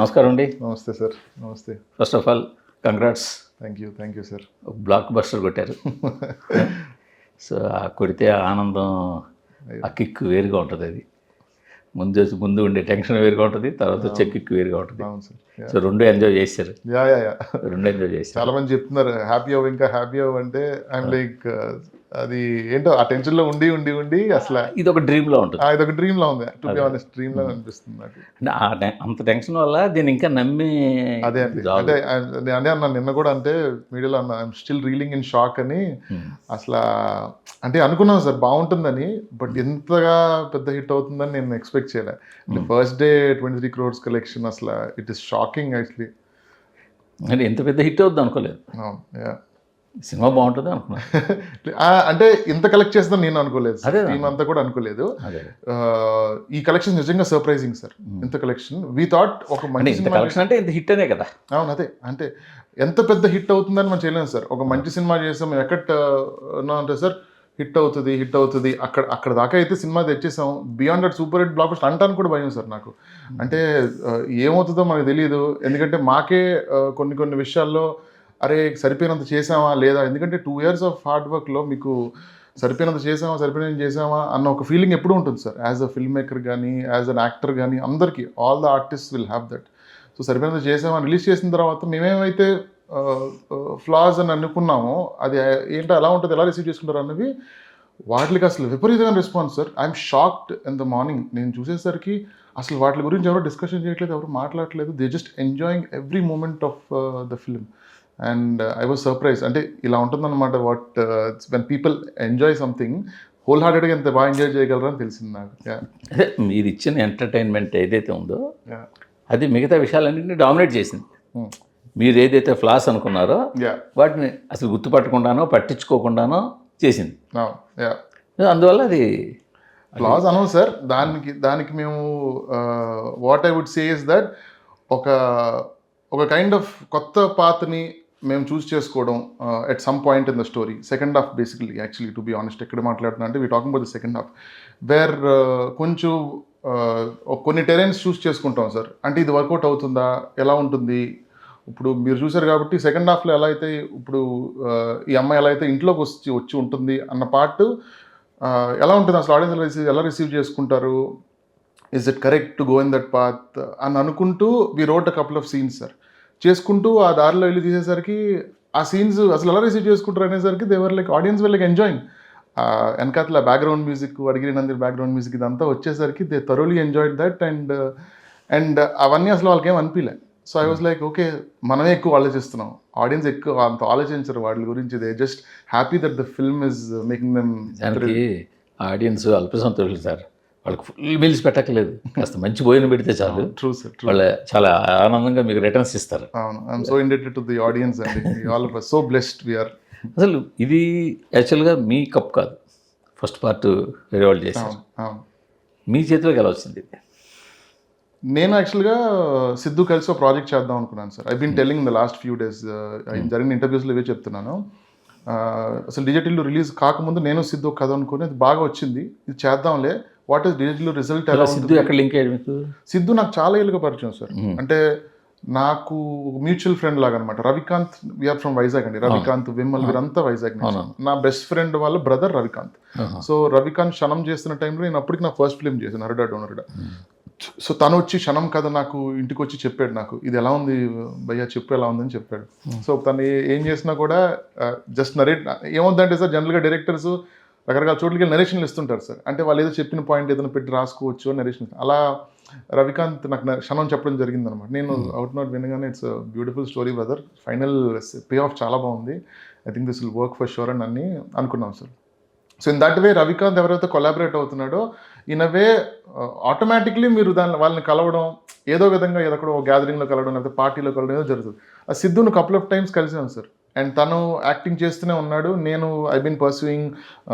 నమస్కారం అండి. నమస్తే సార్. నమస్తే. First of all congrats. Thank you sir. Block buster కొట్టారు. సో కొడితే ఆ ఆనందం, ఆ కిక్ వేరుగా ఉంటుంది. అది ముందు ఉండే టెన్షన్ వేరుగా ఉంటుంది, తర్వాత వచ్చే కిక్ వేరుగా ఉంటుంది. అవును సార్. సో రెండు ఎంజాయ్ చేశారు. యా రెండు ఎంజాయ్ చేశారు. చాలా మంది చెప్తున్నారు హ్యాపీ అవ్వ, ఇంకా హ్యాపీ అవ్వ అంటే ఐఎమ్ లైక్ అది ఏంటో ఆ టెన్షన్ లో ఉండి అసలు ఇది ఒక డ్రీమ్లో ఉంటుంది. ఇది ఒక డ్రీమ్ లా ఉంది. టు బి ఆనెస్ట్ డ్రీమ్ లా అనిపిస్తుంది నాకు. అంటే అంత టెన్షన్ వల్ల దీన్ని ఇంకా నమ్మి అదే అండి. అంటే అదే అన్నా నిన్న కూడా, అంటే మీడియాలో అన్నా I'm still reeling in shock అని. అసలు అంటే అనుకున్నాను సార్ బాగుంటుందని, బట్ ఎంతగా పెద్ద హిట్ అవుతుందని నేను ఎక్స్పెక్ట్ చేయలే. ఫస్ట్ డే 23 crores కలెక్షన్, అసలు ఇట్ ఈస్ షాకింగ్ యాక్చువల్లీ. అంటే ఎంత పెద్ద హిట్ అవుద్ది అనుకోలేదు. సినిమా బాగుంటుంది అనుకున్నాను. అంటే ఇంత కలెక్ట్ చేస్తుందని నేను అనుకోలేదు. టీమ్ అంతా కూడా అనుకోలేదు. ఈ కలెక్షన్ నిజంగా సర్ప్రైజింగ్ సార్. ఇంత కలెక్షన్ వి థాట్ ఒక మంచి కలెక్షన్ అంటే ఇంత హిట్ అనే కదా. అవును, అదే అంటే ఎంత పెద్ద హిట్ అవుతుందని మనం చేయలేము సార్. ఒక మంచి సినిమా చేసాం, ఎక్కడ అంటే సార్ హిట్ అవుతుంది అక్కడ దాకా అయితే సినిమా తెచ్చేసాం. Beyond that super hit blockbuster అంటాను కూడా భయం సార్ నాకు. అంటే ఏమవుతుందో మనకు తెలియదు. ఎందుకంటే మాకే కొన్ని విషయాల్లో అరే సరిపోయినంత చేసామా లేదా, ఎందుకంటే 2 years ఆఫ్ హార్డ్ వర్క్లో మీకు సరిపోయినంత చేసామా అన్న ఒక ఫీలింగ్ ఎప్పుడు ఉంటుంది sir. As a film maker కానీ, యాజ్ అన్ యాక్టర్ కానీ, అందరికీ all the artist will have that. So సరిపోయినంత చేసామా రిలీజ్ చేసిన తర్వాత మేమేమైతే ఫ్లాస్ అని అనుకున్నామో అది ఏంటో ఎలా ఉంటుంది, ఎలా రిసీవ్ చేసుకుంటారు అన్నవి వాటికి అసలు విపరీతమైన response sir. I'm shocked in the morning. నేను చూసేసరికి అసలు వాటి గురించి ఎవరు డిస్కషన్ చేయట్లేదు, ఎవరు మాట్లాడట్లేదు. They just enjoying every moment of the film. And I was surprise. అంటే ఇలా ఉంటుందన్నమాట. What when people enjoy something whole హార్టెడ్గా ఎంత బాగా ఎంజాయ్ చేయగలరు అని తెలిసింది నాకు. అదే మీరు ఇచ్చిన ఎంటర్టైన్మెంట్ ఏదైతే ఉందో అది మిగతా విషయాలన్నింటినీ డామినేట్ చేసింది. మీరు ఏదైతే ఫ్లాస్ అనుకున్నారో వాటిని అసలు గుర్తుపట్టకుండానో పట్టించుకోకుండానో చేసింది. అందువల్ల అది ఫ్లాస్ అనవు సార్. దానికి మేము what I would say is that ఒక కైండ్ ఆఫ్ కొత్త పాత్ని మేము చూస్ చేసుకోవడం at some point in the story. Second half basically actually to be honest ఎక్కడ మాట్లాడుతున్నా అంటే we talking about the second half where కొంచెం కొన్ని టెరెన్స్ చూస్ చేసుకుంటాం సార్. అంటే ఇది వర్కౌట్ అవుతుందా, ఎలా ఉంటుంది. ఇప్పుడు మీరు చూసారు కాబట్టి సెకండ్ హాఫ్లో ఎలా అయితే ఇప్పుడు ఈ అమ్మాయి ఎలా అయితే ఇంట్లోకి వచ్చి ఉంటుంది అన్న పార్ట్ ఎలా ఉంటుంది, అసలు ఆడియన్స్ ఎలా రిసీవ్ చేసుకుంటారు, is it correct to go in that path అని అనుకుంటూ we wrote a couple of scenes sir. చేసుకుంటూ ఆ దారిలో వెళ్ళి తీసేసరికి ఆ సీన్స్ అసలు ఎలా రిసీవ్ చేసుకుంటారు అనేసరికి they were like audience were like enjoying. వెనకాతల బ్యాక్గ్రౌండ్ మ్యూజిక్, అడిగినంది బ్యాక్గ్రౌండ్ మ్యూజిక్ ఇదంతా వచ్చేసరికి they thoroughly enjoyed that. And అవన్నీ అసలు వాళ్ళకి ఏం అనిపించలే. So I was like okay, మనమే ఎక్కువ ఆలోచిస్తున్నాం, ఆడియన్స్ ఎక్కువ అంత ఆలోచించరు వాటి గురించి. They just happy that the film is making them. దానికి ఆడియన్స్ అల్పసంతోషులు సార్. వాళ్ళకి ఫుల్ మీల్స్ పెట్టక్కలేదు, కాస్త మంచి భోజనం పెడితే చాలు. True sir. వాళ్ళు చాలా ఆనందంగా మీకు రిటర్న్స్ ఇస్తారు. అవును, I'm so indebted to the audience అండి. All of us so blessed we are. అసలు ఇది యాక్చువల్గా మీ కప్ కాదు. ఫస్ట్ పార్ట్ వేరే వాళ్ళు చేశారు, మీ చేతిలోకి ఎలా వచ్చింది ఇది? నేను యాక్చువల్గా సిద్ధు కలిసి ఒక ప్రాజెక్ట్ చేద్దాం అనుకున్నాను sir. I been telling the last few days జరిగిన ఇంటర్వ్యూస్లో ఇవే చెప్తున్నాను. అసలు డిజిటల్ రిలీజ్ కాకముందు నేను సిద్ధు కథ అనుకుని అది బాగా వచ్చింది, ఇది చేద్దాంలే. వాట్ ఈస్ డిజిటల్ రిజల్ట్ ఎలా సిద్ధు ఎక్కడ లింక్ అయ్యాడు మీకు? సిద్ధు నాకు చాలా ఏళ్ళుగా పరిచయం సార్. అంటే నాకు మ్యూచువల్ ఫ్రెండ్ లాగా అనమాట. రవికాంత్, వీఆర్ ఫ్రమ్ వైజాగ్ అండి. రవికాంత్, విమల్ వీరంతా వైజాగ్. నా బెస్ట్ ఫ్రెండ్ వాళ్ళ బ్రదర్ రవికాంత్. సో రవికాంత్ క్షణం చేస్తున్న టైంలో నేను అప్పటికి నా ఫస్ట్ ఫిల్మ్ చేశాను, నరుడా డోనరుడా. సో తను వచ్చి క్షణం కథ నాకు ఇంటికి వచ్చి చెప్పాడు, నాకు ఇది ఎలా ఉంది భయ్యా చెప్పు ఎలా ఉందని చెప్పాడు. సో తను ఏం చేసినా కూడా జస్ట్ నరేట్. ఏమవుతుందంటే సార్ జనరల్గా డైరెక్టర్స్ రకరకాల చోట్లకి నరేషన్లు ఇస్తుంటారు సార్. అంటే వాళ్ళు ఏదో చెప్పిన పాయింట్ ఏదైనా పెట్టి రాసుకోవచ్చు అని నరేషన్. అలా రవికాంత్ నాకు క్షణం చెప్పడం జరిగింది అనమాట. నేను అవుట్ నాట్ వినగానే it's beautiful story brother, final pay off చాలా బాగుంది, I think this will work for sure అని అన్నీ అనుకున్నాం sir. So in that way Ravikanth ఎవరైతే కొలాబరేట్ అవుతున్నాడో ఇన్ అ వే ఆటోమేటిక్లీ మీరు వాళ్ళని కలవడం, ఏదో విధంగా ఎక్కడో గ్యాదరింగ్లో కలవడం, లేకపోతే పార్టీలో కలవడం ఏదో జరుగుతుంది. ఆ సిద్ధును కపుల్ ఆఫ్ టైమ్స్ కలిసాను సార్. అండ్ తను యాక్టింగ్ చేస్తూనే ఉన్నాడు. నేను ఐ బీన్ పర్సూయింగ్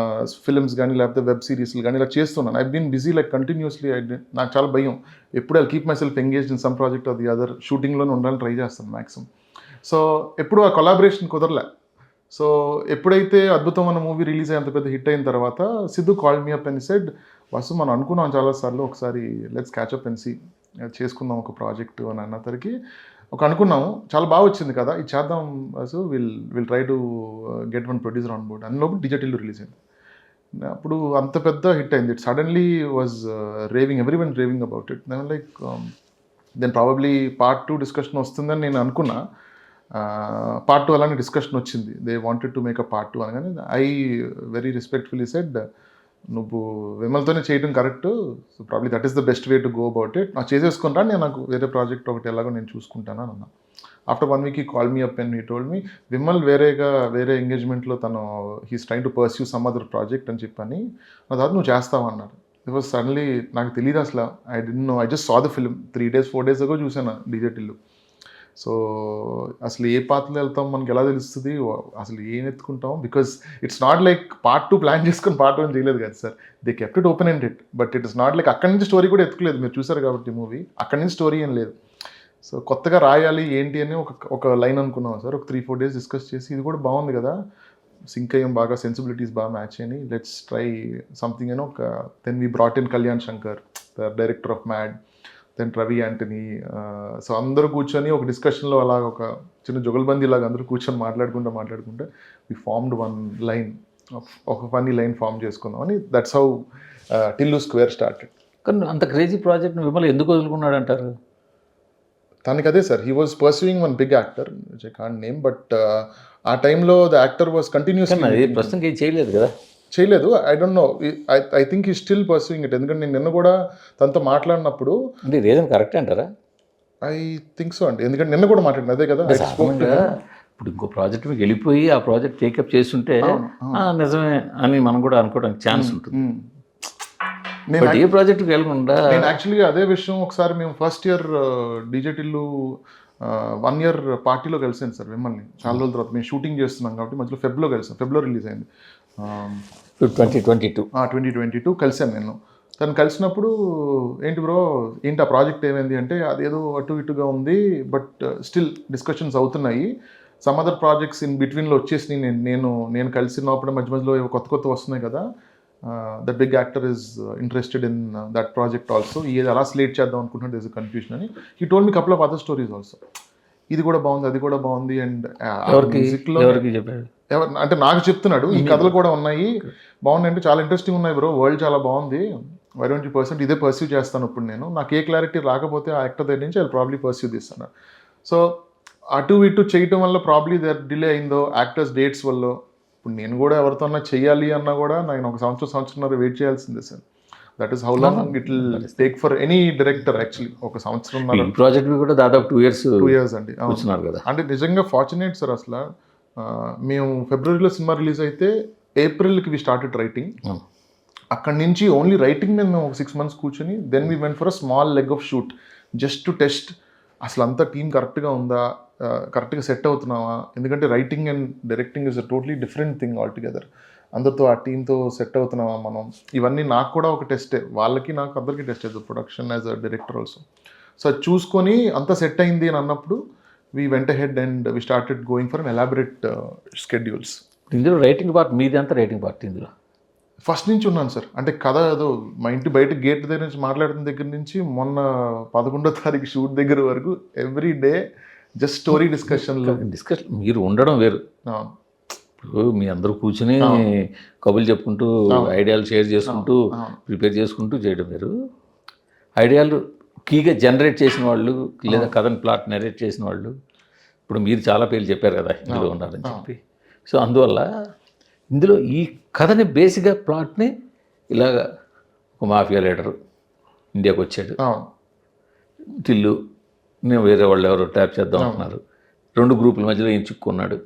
ఫిల్మ్స్ కానీ లేకపోతే వెబ్ సిరీస్లు కానీ ఇలా చేస్తున్నాను. I been busy like continuously. నాకు చాలా భయం, ఎప్పుడు I keep myself engaged in some project or the other. షూటింగ్లోనే ఉండాలని ట్రై చేస్తాను మ్యాక్సిమం. సో ఎప్పుడు ఆ కొలాబరేషన్ కుదరలే. సో ఎప్పుడైతే అద్భుతం అన్న మూవీ రిలీజ్ అయ్యి అంత పెద్ద హిట్ అయిన తర్వాత Siddhu called me up and said, Vasu మనం అనుకున్నాం చాలాసార్లు, ఒకసారి let's catch up and see చేసుకుందాం ఒక ప్రాజెక్టు అని అన్నసరికి ఒక అనుకున్నాము, చాలా బాగా వచ్చింది కదా, ఇది చేద్దాం so will try to get one producer on board. అందులో డిజిటల్ రిలీజ్ అయింది. అప్పుడు అంత పెద్ద హిట్ అయింది. It suddenly was raving, everyone raving about it. నేను like then probably part 2 discussion వస్తుందని నేను అనుకున్నా. పార్ట్ 2 అలానే డిస్కషన్ వచ్చింది. They wanted to make a part 2 అనగానే ఐ వెరీ రెస్పెక్ట్ఫుల్లీ సెడ్, నువ్వు విమల్తోనే చేయడం correct, so probably that is the best way to go about it. నాకు చేసేసుకుంటా, నేను నాకు వేరే ప్రాజెక్ట్ ఒకటి ఎలాగో నేను చూసుకుంటాను అని అన్నా. After 1 week he called me up and he told me, Vimal వేరే ఎంగేజ్మెంట్లో తను he's trying to pursue some other project అని చెప్పని, నా తర్వాత నువ్వు చేస్తావు అన్నారు. ఇట్ వాజ్ సడన్లీ, నాకు తెలియదు అసలు, I don't know, I just saw the film 3 days 4 days అగో చూసాను డిజెటిల్లు. సో అసలు ఏ పాత్రలో వెళ్తాం మనకి ఎలా తెలుస్తుంది, అసలు ఏం ఎత్తుకుంటాం, because it's not like part 2 plan చేసుకుని పార్ట్ 1 చేయలేదు కదా sir, they kept it open ended. But it is not like అక్కడి నుంచి స్టోరీ కూడా ఎత్తుకోలేదు, మీరు చూసారు కాబట్టి మూవీ, అక్కడి నుంచి స్టోరీ ఏం లేదు. సో కొత్తగా రాయాలి ఏంటి అని ఒక లైన్ అనుకున్నాం సార్. ఒక 3-4 days డిస్కస్ చేసి, ఇది కూడా బాగుంది కదా, సింక్ అయ్యాం బాగా, సెన్సిబిలిటీస్ బాగా మ్యాచ్ అని, లెట్స్ ట్రై సంథింగ్ అని ఒక. Then we brought in Kalyan Shankar, the director of Mad, then Ravi Antony. So అందరూ కూర్చొని ఒక డిస్కషన్లో అలా ఒక చిన్న జుగల్బందీ లాగా అందరూ కూర్చొని మాట్లాడుకుంటే వి ఫార్మ్డ్ వన్ లైన్, ఒక ఫన్నీ లైన్ ఫామ్ చేసుకుందాం అని. That's how Tillu square started. కానీ అంత క్రేజీ ప్రాజెక్ట్ని విమల్ ఎందుకు వదులుకున్నాడు అంటారు? తనకి అదే sir, he was pursuing one big actor which I can't name, but ఆ టైంలో ద యాక్టర్ వాజ్ కంటిన్యూస్లీ ప్రస్తుతం ఏం చేయలేదు కదా, చేయలేదు. I don't know, I think he still pursuing it. ఎందుకంటే నేను నిన్న కూడా తనతో మాట్లాడినప్పుడు, అంటే రీజన్ కరెక్ట్ అంటారా? ఐ థింక్ సో అండి, ఎందుకంటే నిన్న కూడా మాట్లాడిన అదే కదా. ఇప్పుడు ఇంకో ప్రాజెక్ట్ మీకు వెళ్ళిపోయి ఆ ప్రాజెక్ట్ టేకప్ చేస్తుంటే నిజమే అని మనం కూడా అనుకోవడానికి ఛాన్స్ ఉంటుంది. నేను ఏ ప్రాజెక్ట్కి వెళ్ళకుండా, నేను యాక్చువల్గా అదే విషయం ఒకసారి మేము ఫస్ట్ ఇయర్ డీజేటిల్లు 1 year పార్టీలో కలిసాను సార్ విమల్ని. చాలా రోజుల తర్వాత మేము షూటింగ్ చేస్తున్నాం కాబట్టి మధ్యలో ఫెబ్లో కలిసాను. ఫెబ్లో రిలీజ్ అయింది 2022 కలిసాను నేను. తను కలిసినప్పుడు, ఏంటి బ్రో ఏంటి ఆ ప్రాజెక్ట్ ఏమైంది అంటే, అదేదో అటు ఇటుగా ఉంది, బట్ స్టిల్ డిస్కషన్స్ అవుతున్నాయి, సమ్ అదర్ ప్రాజెక్ట్స్ ఇన్ బిట్వీన్లో వచ్చేసి నేను కలిసినప్పుడు మధ్య మధ్యలో కొత్త వస్తున్నాయి కదా, that big actor is interested in that project also, ఇది అలా స్లేట్ చేద్దాం అనుకుంటున్నాడు, దిస్ కన్ఫ్యూషన్ అని. He told me couple of other stories also, ఇది కూడా బాగుంది అది కూడా బాగుంది. అండ్ ఎవరికి చెప్పాడు అంటే నాకు చెప్తున్నాడు, ఈ కథలు కూడా ఉన్నాయి బాగున్నాయి అంటే, చాలా ఇంట్రెస్టింగ్ ఉన్నాయి బ్రో, వరల్డ్ చాలా బాగుంది, వై డోంట్ యూ పర్సెంట్ ఇదే పర్స్యూ చేస్తాను ఇప్పుడు నేను, నాకు ఏ క్లారిటీ రాకపోతే ఆ యాక్టర్ దగ్గర నుంచి ఐ ప్రాబ్లీ పర్స్యూ తీస్తాను. సో అటు ఇటు చేయటం వల్ల ప్రాబ్లీ డిలే అయిందో, యాక్టర్స్ డేట్స్ వల్ల. ఇప్పుడు నేను కూడా ఎవరితో చెయ్యాలి అన్నా కూడా నేను ఒక సంవత్సరంన్నర వెయిట్ చేయాల్సిందే sir. That is how long it will take for any director actually. ఒక సంవత్సరంన్నర. ప్రాజెక్ట్ కూడా దాదాపు 2 years అండి కూర్చున్నారు కదా. అంటే నిజంగా ఫార్చునేట్ సార్. అసలు మేము ఫిబ్రవరిలో సినిమా రిలీజ్ అయితే ఏప్రిల్కి వి స్టార్టెడ్ రైటింగ్. అక్కడి నుంచి ఓన్లీ రైటింగ్ మీద మేము ఒక 6 months కూర్చొని, then we went for a small leg of shoot just to test అసలు అంతా టీం కరెక్ట్గా ఉందా, కరెక్ట్గా సెట్ అవుతున్నావా. ఎందుకంటే writing and directing is a totally different thing altogether. అందరితో ఆ టీంతో సెట్ అవుతున్నావా మనం, ఇవన్నీ నాకు కూడా ఒక టెస్టే, వాళ్ళకి నాకు అందరికీ టెస్ట్ అవుతుంది, production as a director also. So అది చూసుకొని అంతా సెట్ అయింది అని అన్నప్పుడు we went ahead and we started going for an elaborate schedules. ఇందులో రైటింగ్ పార్ట్ మీది అంతా, రైటింగ్ పార్ట్ ఇందులో ఫస్ట్ నుంచి ఉన్నాను సార్. అంటే కథ ఏదో మా ఇంటి బయట గేట్ దగ్గర నుంచి మాట్లాడుతున్న దగ్గర నుంచి మొన్న 11వ తారీఖు షూట్ దగ్గర వరకు every day just story discussion. మీరు ఉండడం వేరు, ఇప్పుడు మీ అందరూ కూర్చుని కబుర్లు చెప్పుకుంటూ ఐడియాలు షేర్ చేసుకుంటూ ప్రిపేర్ చేసుకుంటూ చేయడం వేరు. ఐడియాలు కీగా జనరేట్ చేసిన వాళ్ళు, లేదా కథని ప్లాట్ నరేట్ చేసిన వాళ్ళు, ఇప్పుడు మీరు చాలా పేర్లు చెప్పారు కదా ఇందులో ఉన్నారని చెప్పి. సో అందువల్ల ఇందులో ఈ కథని బేసిక్గా ప్లాట్ని ఇలాగ ఒక మాఫియా లీడరు ఇండియాకి వచ్చాడు, టిల్లు నేను వేరే వాళ్ళు ఎవరో ట్యాప్ చేద్దాం అంటున్నారు, 2 గ్రూపుల మధ్యలో ఏం చిక్కున్నాడు.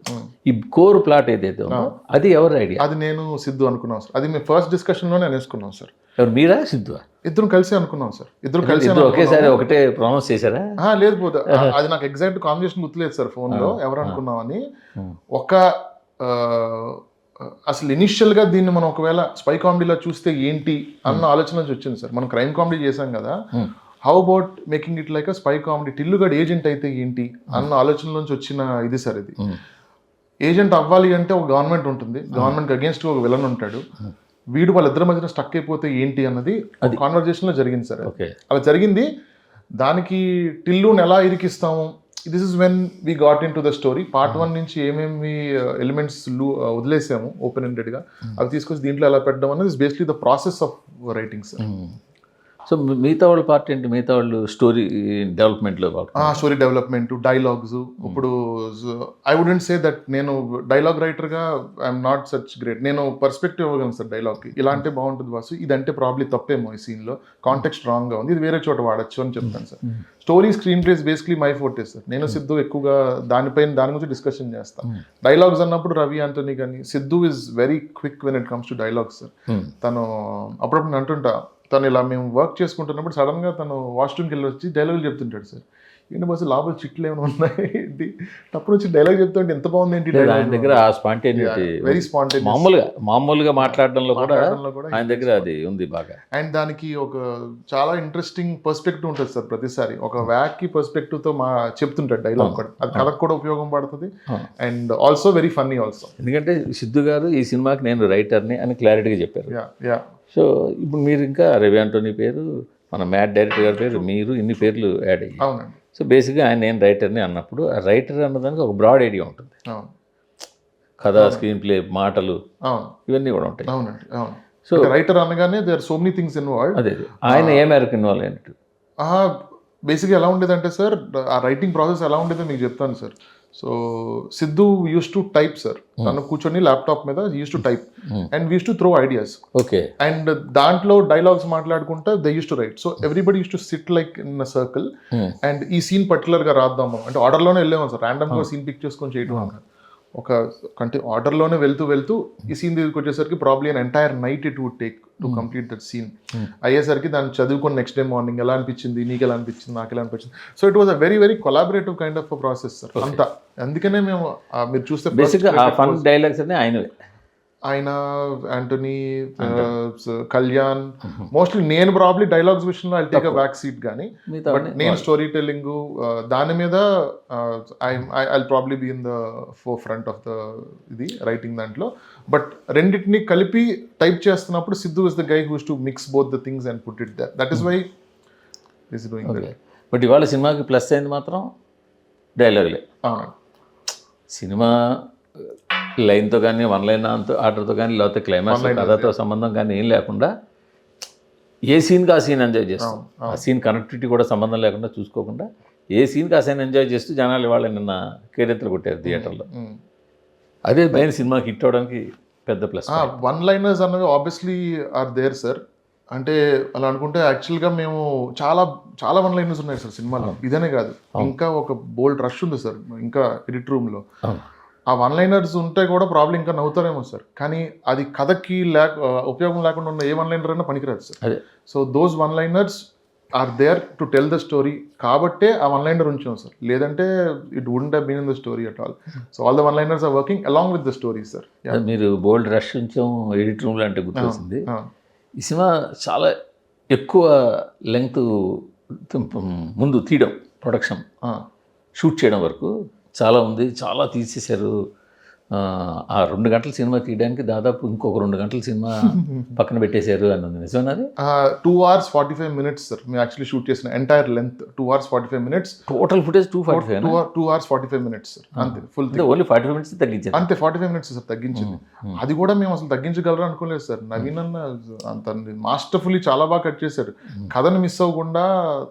ఈ కోర్ ప్లాట్ ఏదైతే ఉందో అది ఎవరి ఐడియా? అది నేను సిద్ధు అనుకున్నాం సార్. అది మేము ఫస్ట్ డిస్కషన్లోనే అనేసుకున్నాం సార్. ఎవరు, మీరా సిద్ధు? ఇద్దరు కలిసి అనుకున్నాం సార్. ఇద్దరు కలిసి ఒకేసారి ఒకటే ప్రామిస్ చేశారా? లేదు పోతే అది నాకు ఎగ్జాక్ట్ కాంబినేషన్ గుర్తులేదు సార్ ఫోన్లో ఎవరు అనుకున్నామని. ఒక అసలు ఇనిషియల్గా దీన్ని మనం ఒకవేళ స్పై కామెడీలో చూస్తే ఏంటి అన్న ఆలోచన నుంచి వచ్చింది సార్. మనం క్రైమ్ కామెడీ చేశాం కదా, how about making it like a spy comedy, టిల్లుగడ్ ఏజెంట్ అయితే ఏంటి అన్న ఆలోచన నుంచి వచ్చిన ఇది సార్. ఇది ఏజెంట్ అవ్వాలి అంటే ఒక గవర్నమెంట్ ఉంటుంది, గవర్నమెంట్ అగేన్స్ట్ ఒక విలన్ ఉంటాడు, వీడు వాళ్ళిద్దరి మధ్యన స్టక్ అయిపోతే ఏంటి అన్నది కాన్వర్జేషన్లో జరిగింది సార్. అలా జరిగింది. దానికి టిల్లుని ఎలా ఇరికిస్తాము, this is when we got into the story. Part 1 నుంచి ఏమేమి ఎలిమెంట్స్ వదిలేసాము ఓపెన్ ఎండెడ్గా, అవి తీసుకొచ్చి దీంట్లో ఎలా పెట్టడం అనేది basically the process of writing sir. So మిగతా వాళ్ళ పార్ట్ ఏంటి? మిగతా వాళ్ళు స్టోరీ డెవలప్మెంట్లో స్టోరీ డెవలప్మెంట్, డైలాగ్స్. ఇప్పుడు ఐ వుడెంట్ సే దట్ నేను డైలాగ్ రైటర్గా ఐఎమ్ నాట్ సచ్ గ్రేట్. నేను పర్స్పెక్టివ్ ఇవ్వగలను సార్ డైలాగ్కి, ఇలా అంటే బాగుంటుంది వాసు, ఇదంటే ప్రాబ్లీ తప్పేమో ఈ సీన్లో, కాంటెక్స్ట్ రాంగ్గా ఉంది, ఇది వేరే చోట వాడచ్చు అని చెప్తాను sir. Story screen place basically my forte sir. నేను సిద్ధు ఎక్కువగా దాని గురించి డిస్కషన్ చేస్తాను. డైలాగ్స్ అన్నప్పుడు రవి ఆంటోనీ కానీ, Siddhu is very quick when it comes to dialogues sir. తను అప్పుడప్పుడు నేను అంటుంటా, తను ఇలా మేము వర్క్ చేసుకుంటున్నప్పుడు సడన్గా తను వాష్రూమ్కి వెళ్ళి వచ్చి డైలాగులు చెప్తుంటాడు సార్. ఏంటి బస్సు లోపల చిట్లు ఏమైనా ఉన్నాయి ఏంటి, తప్పుడు వచ్చి డైలాగ్ చెప్తుంటే ఎంత బాగుంది ఏంటి. ఆయన దగ్గర ఆ స్పాంటేనిటీ, వెరీ స్పాంటేనియస్, మామూలుగా మాట్లాడడంలో కూడా ఆయన దగ్గర అది ఉంది బాగా. అండ్ దానికి ఒక చాలా ఇంట్రెస్టింగ్ పర్స్పెక్టివ్ ఉంటుంది సార్. ప్రతిసారి ఒక వ్యాక్కి పర్స్పెక్టివ్తో చెప్తుంటాడు డైలాగ్ కూడా, అది కథకు కూడా ఉపయోగం పడుతుంది. And also very funny also. ఎందుకంటే సిద్ధు గారు ఈ సినిమాకి నేను రైటర్ని అని క్లారిటీగా చెప్పారు. యా. సో ఇప్పుడు మీరు ఇంకా రవి ఆంటోనీ పేరు, మన మ్యాట్ డైరెక్టర్ గారి పేరు, మీరు ఇన్ని పేర్లు యాడ్ అయ్యి, అవునండి. సో బేసిక్గా ఆయన నేను రైటర్ని అన్నప్పుడు, ఆ రైటర్ అన్నదానికి ఒక బ్రాడ్ ఐడియా ఉంటుంది. అవును. కథ, స్క్రీన్ ప్లే, మాటలు, అవును, ఇవన్నీ కూడా ఉంటాయి. అవునండి. అవును. సో రైటర్ అనగానే there are so many things involved. అదే ఆయన ఏ మేరకు ఇన్వాల్వ్ అయినట్టు? బేసిక్గా ఎలా ఉండేదంటే సార్, ఆ రైటింగ్ ప్రాసెస్ ఎలా ఉండేదో మీకు చెప్తాను sir. So Siddhu use to type sir, తను కూర్చొని ల్యాప్టాప్ మీద use to type and we use to throw ideas. Okay. And దాంట్లో డైలాగ్స్ మాట్లాడుకుంటా they use to right. So everybody use to SIT like in a circle and ఈ scene పర్టికులర్గా రాద్దాము అంటే ఆర్డర్లోనే వెళ్ళాము sir. ర్యాండమ్గా సీన్ పిక్ చేసుకొని చేయడం ఒక ఆర్డర్లోనే వెళ్తూ ఈ సీన్ దగ్గరికి వచ్చేసరికి probably an entire night it would take to complete that scene. అయ్యేసరికి దాన్ని చదువుకొని నెక్స్ట్ డే మార్నింగ్ ఎలా అనిపించింది, నీకు ఎలా అనిపించింది, నాకు ఎలా అనిపించింది. So it was a very very collaborative kind of process sir అంతా. అందుకనే మేము మీరు చూస్తే బేసిక్గా ఆ ఫన్ డైలాగ్స్ అన్నీ ఆయనవే. ఆయన, యాంటోనీ, కళ్యాణ్, మోస్ట్లీ నేను ప్రాబ్లీ డైలాగ్స్ విషయంలో I take a back seat, కానీ బట్ నేను స్టోరీ టెల్లింగ్ దాని మీద I probably be in the forefront of the ఇది రైటింగ్ దాంట్లో. బట్ రెండింటిని కలిపి టైప్ చేస్తున్నప్పుడు Siddhu is the guy who's to mix both the things and put it that. That is why is doing that. But ఇవాళ సినిమాకి plus అయింది మాత్రం డైలాగులే. అవునండి. సినిమా లైన్తో కానీ, వన్ లైన్ ఆర్డర్తో కానీ, లేకపోతే క్లైమాక్స్ కథతో సంబంధం కానీ ఏం లేకుండా ఏ సీన్కి ఆ సీన్ ఎంజాయ్ చేస్తాం. ఆ సీన్ కనెక్టివిటీ కూడా సంబంధం లేకుండా చూసుకోకుండా ఏ సీన్కి ఆ సీన్ ఎంజాయ్ చేస్తూ జనాలు ఇవాళ నిన్న కేరెత్తులు కొట్టారు థియేటర్లో. అదే పైన సినిమాకి హిట్ అవడానికి పెద్ద ప్లస్. వన్ లైనర్స్ అన్నవి ఆబ్వియస్లీ ఆర్ దేర్ సార్. అంటే అలా అనుకుంటే యాక్చువల్గా మేము చాలా వన్ లైనర్స్ ఉన్నాయి సార్ సినిమాలో. ఇదనే కాదు, ఇంకా ఒక బోల్డ్ రష్ ఉంది సార్ ఇంకా ఎడిట్ రూమ్లో. ఆ వన్ లైనర్స్ ఉంటే కూడా ప్రాబ్లం ఇంకా నవ్వుతారేమో సార్, కానీ అది కథకి ఉపయోగం లేకుండా ఉన్న ఏ వన్ లైనర్ అయినా పనికిరాదు sir. So those one liners are there to tell the story కాబట్టే ఆ వన్ లైనర్ ఉంచాం సార్. లేదంటే it wouldn't have been in the story at all. So all the one liners are working along with the story sir. మీరు bold rush ఉంచాం edit రూమ్లో అంటే గుర్తొచ్చింది. ఈ సినిమా చాలా ఎక్కువ లెంగ్త్ ముందు తీయడం, ప్రొడక్షన్ షూట్ చేయడం వరకు చాలా ఉంది, చాలా తీసేశారు. ఆ 2 గంటల సినిమా తీయడానికి దాదాపు ఇంకొక 2 గంటల సినిమా పక్కన పెట్టేశారు అని ఉంది. నిజమేనా అది? 2 hours 45 minutes సార్ మేము యాక్చువల్లీ షూట్ చేసిన entire length 2 hours 45 minutes. Total footage 2 hours 45 minutes sir. అంతే, ఫుల్ ఓన్లీ 45 minutes తగ్గించారు. అంతే, 45 minutes సార్ తగ్గించింది. అది కూడా మేము అసలు తగ్గించగలరు అనుకోలేదు సార్. నవీన్ అన్న అంత మాస్టర్ఫుల్లీ చాలా బాగా కట్ చేశారు. కథను మిస్ అవ్వకుండా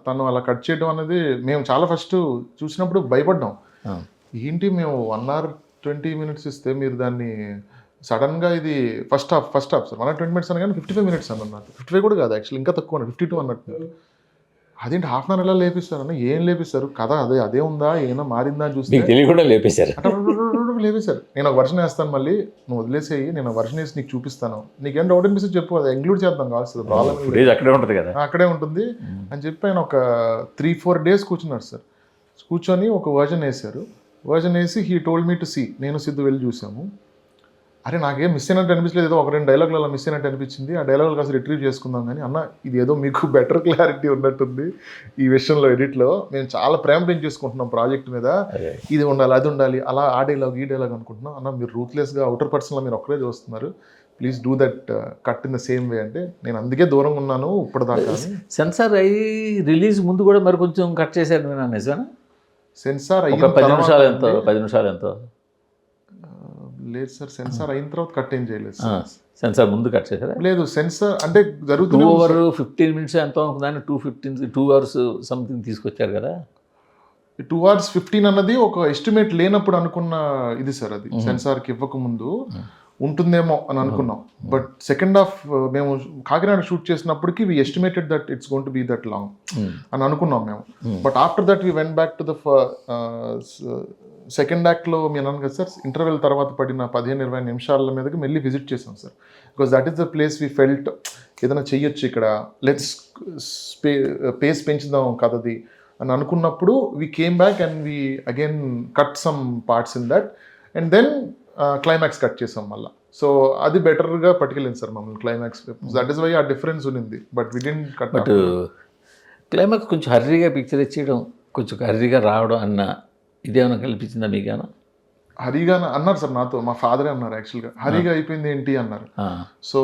తను అలా కట్ చేయడం అనేది మేము చాలా ఫస్ట్ చూసినప్పుడు భయపడ్డాం. ఏంటి మేము 1 hour 20 minutes ఇస్తే మీరు దాన్ని సడన్గా ఇది ఫస్ట్ హాఫ్ సార్ 120 minutes అని, కానీ 55 minutes అన్నారు. 55 కూడా కాదు యాక్చువల్లీ, ఇంకా తక్కువ 52 అన్నట్టు. అదేంటి హాఫ్ అన్ అవర్ ఎలా లేపిస్తారు ఏం లేపిస్తారు కథ అదే ఉందా ఏమైనా మారిందా అని చూస్తే కూడా లేపేశారు. లేపేశారు. నేను ఒక వర్షన్ వేస్తాను, మళ్ళీ నువ్వు వదిలేసేయి, నేను వర్షన్ వేసి నీకు చూపిస్తాను, నీకేం డౌట్ అనిపిస్తే చెప్పు, అది ఇంక్లూడ్ చేద్దాం కావాల్సింది, ప్రాబ్లం అక్కడే ఉంటుంది కదా, అక్కడే ఉంటుంది అని చెప్పి ఆయన ఒక 3-4 days కూర్చున్నారు సార్. కూర్చొని ఒక వర్షన్ వేసి he told me to see. నేను సిద్ధు వెళ్ళి చూసాము. అరే నాకేం మిస్ అయినట్టు అనిపించలేదు, ఏదో 1-2 డైలాగులు అలా మిస్ అయినట్టు అనిపించింది. ఆ డైలాగులు కాస్త రిట్రీవ్ చేసుకుందాం కానీ అన్న ఇది ఏదో మీకు బెటర్ క్లారిటీ ఉన్నట్టుంది ఈ విషయంలో, ఎడిట్లో మేము చాలా ప్రేమ పెంచేసుకుంటున్నాం ప్రాజెక్ట్ మీద, ఇది ఉండాలి అది ఉండాలి అలా ఆ డైలాగ్ ఈ డైలాగ్ అనుకుంటున్నాం. అన్న మీరు రూత్లెస్గా అవుటర్ పర్సన్లో మీరు ఒక్కరే చూస్తున్నారు, please do that cut in the same way అంటే నేను అందుకే దూరంగా ఉన్నాను ఇప్పటిదాకా అని. సెన్సార్ అయ్యి రిలీజ్ ముందు కూడా మరి కొంచెం కట్ చేశారు నేను నిజమేనా? సెన్సార్ ఒక అయిన 10 తర్వాత నిమిషాలు ఎంతో 10 నిమిషాలు ఎంతో లేదు సార్, సెన్సార్ అయిన తర్వాత కట్ ఏం చేయలేదు సార్. సెన్సార్ ముందు కట్ చేశారా? లేదు సెన్సార్ అంటే 2 జరుగుతుంది. hours 15 minutes ఎంతో అనుకున్నాను, 2 hours సంథింగ్ తీసుకొచ్చారు కదా. 2 hours 15 అన్నది ఒక ఎస్టిమేట్ లేనప్పుడు అనుకున్న ఇది సార్, అది సెన్సార్కి ఇవ్వక ముందు ఉంటుందేమో అని అనుకున్నాం. బట్ సెకండ్ హాఫ్ మేము కాకినాడ షూట్ చేసినప్పటికి we estimated that it's going to be that long అని అనుకున్నాం మేము. But after that we went back to the second యాక్ట్లో మీ అన్నాను కదా సార్, ఇంటర్వెల్ తర్వాత పడిన 15-20 నిమిషాల మీదకి మళ్ళీ విజిట్ చేసాం sir. Because that is the place we felt ఏదైనా చెయ్యొచ్చు ఇక్కడ, లెట్స్ పేస్ పెంచుదాం కథది అని అనుకున్నప్పుడు we came back and we again cut some parts in that and then climax cut చేసాం మళ్ళీ. సో అది బెటర్గా పట్టుకెళ్ళింది సార్ మమ్మల్ని క్లైమాక్స్. దట్ ఈస్ వై ఆ డిఫరెన్స్ ఉన్నింది. But we didn't cut. But climax కొంచెం హర్రీగా పిక్చర్ ఇచ్చేయడం, కొంచెం హర్రీగా రావడం అన్న ఇదేమైనా కల్పించిందా మీకేనా? హరిగా అన్నారు సార్ నాతో, మా ఫాదరే అన్నారు యాక్చువల్గా, హరిగా అయిపోయింది ఏంటి అన్నారు. సో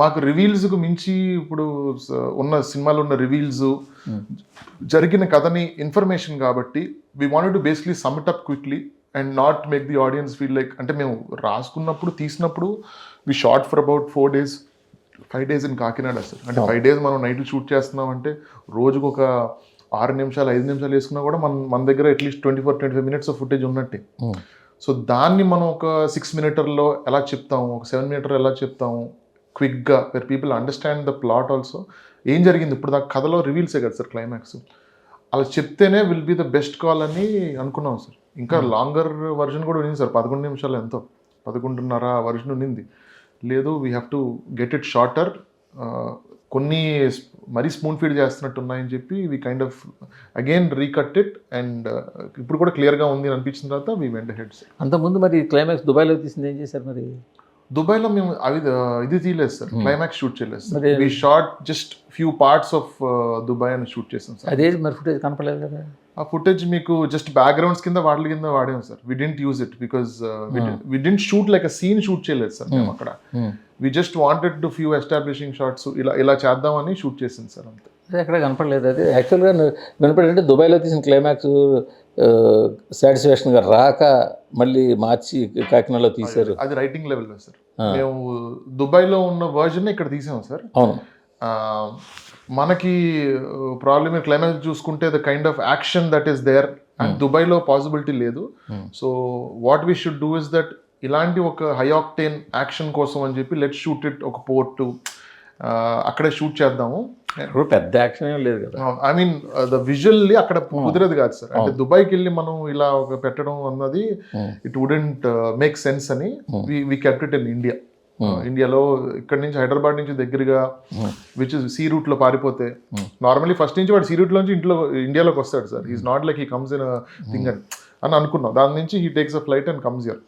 మాకు రివీల్స్కు మించి ఇప్పుడు ఉన్న సినిమాలో ఉన్న రివీల్స్ జరిగిన కథని ఇన్ఫర్మేషన్ కాబట్టి we wanted to basically sum it up quickly and not make the audience feel like, అంటే మేము రాసుకున్నప్పుడు తీసినప్పుడు we shot for about 5 days in Kakinada sir. అంటే 5 days మనం నైట్లు షూట్ చేస్తున్నాం అంటే రోజుకు ఒక 6 నిమిషాలు 5 నిమిషాలు వేసుకున్నా కూడా మన దగ్గర అట్లీస్ట్ 24-25 minutes ఆఫ్ ఫుటేజ్ ఉన్నట్టే. సో దాన్ని మనం ఒక 6 minute ఎలా చెప్తాము, ఒక 7 minute ఎలా చెప్తాము క్విక్గా, where people understand the plot also. ఏం జరిగింది ఇప్పుడు దాకా కథలో రివీల్సే కదా సార్ క్లైమాక్స్, అలా చెప్తేనే will be the best call అని అనుకున్నాం సార్. ఇంకా లాంగర్ వర్జన్ కూడా ఉంది సార్, 11 నిమిషాలు ఎంతో 11:30 వర్జన్ ఉన్నింది. లేదు we have to get it shorter, కొన్ని మరీ స్పూన్ ఫీడ్ చేస్తున్నట్టు ఉన్నాయని చెప్పి we kind of again recut it and ఇప్పుడు కూడా క్లియర్గా ఉంది అని అనిపించిన తర్వాత వీ వెంట హెడ్ సార్. అంతకుముందు మరి క్లైమాక్స్ దుబాయ్లో తీసింది ఏం చేశారు మరి? దుబాయ్లో మేము అవి ఇది తీయలేదు సార్, క్లైమాక్స్ షూట్ చేయలేదు sir. We short just few parts of Dubai అని షూట్ చేసాం సార్. అదే మరి ఫుటేజ్ కనపడలేదు కదా. ఆ ఫుటేజ్ మీకు జస్ట్ బ్యాక్గ్రౌండ్స్ కింద వాటి కింద వాడాం sir. We didn't use it because we didn't shoot like a scene shoot చేయలేదు సార్ మేము అక్కడ. We just wanted to few establishing shots ఇలా చేద్దామని షూట్ చేసింది సార్ అంతే. అది ఎక్కడ కనపడలేదు. అది యాక్చువల్గా వినపడంటే దుబాయ్లో తీసిన క్లైమాక్స్ సాటిస్ఫాక్షన్గా రాక మళ్ళీ మార్చి కాకినాడలో తీశారు. అది రైటింగ్ లెవెల్లో సార్. మేము దుబాయ్లో ఉన్న వర్జన్ ఇక్కడ తీసాం సార్. అవును. మనకి ప్రాబ్లమ్ క్లైమాక్స్ చూసుకుంటే the kind of action that is there and దుబాయ్లో పాసిబిలిటీ లేదు. So what we should do is that ఇలాంటి ఒక హై ఆక్టేన్ యాక్షన్ కోసం అని చెప్పి లెట్ షూట్ ఇట్ ఒక పోర్టు అక్కడే షూట్ చేద్దాము. పెద్ద యాక్షన్ ఏం లేదు కదా. ఐ మీన్ ద విజువల్లీ అక్కడ కుదిరేది కాదు సార్. అంటే దుబాయ్కి వెళ్ళి మనం ఇలా ఒక పెట్టడం అన్నది ఇట్ వుడెంట్ మేక్ సెన్స్ అని we kept it in India. ఇండియాలో ఇక్కడ నుంచి హైదరాబాద్ నుంచి దగ్గరగా విచ్ ఇస్ సీ రూట్ లో పారిపోతే నార్మల్లీ ఫస్ట్ నుంచి వాడు సీ రూట్ లోంచి ఇండియాలోకి వస్తాడు sir. He's not like he comes in thing అని అనుకున్నాం. దాని నుంచి he takes a flight and comes here.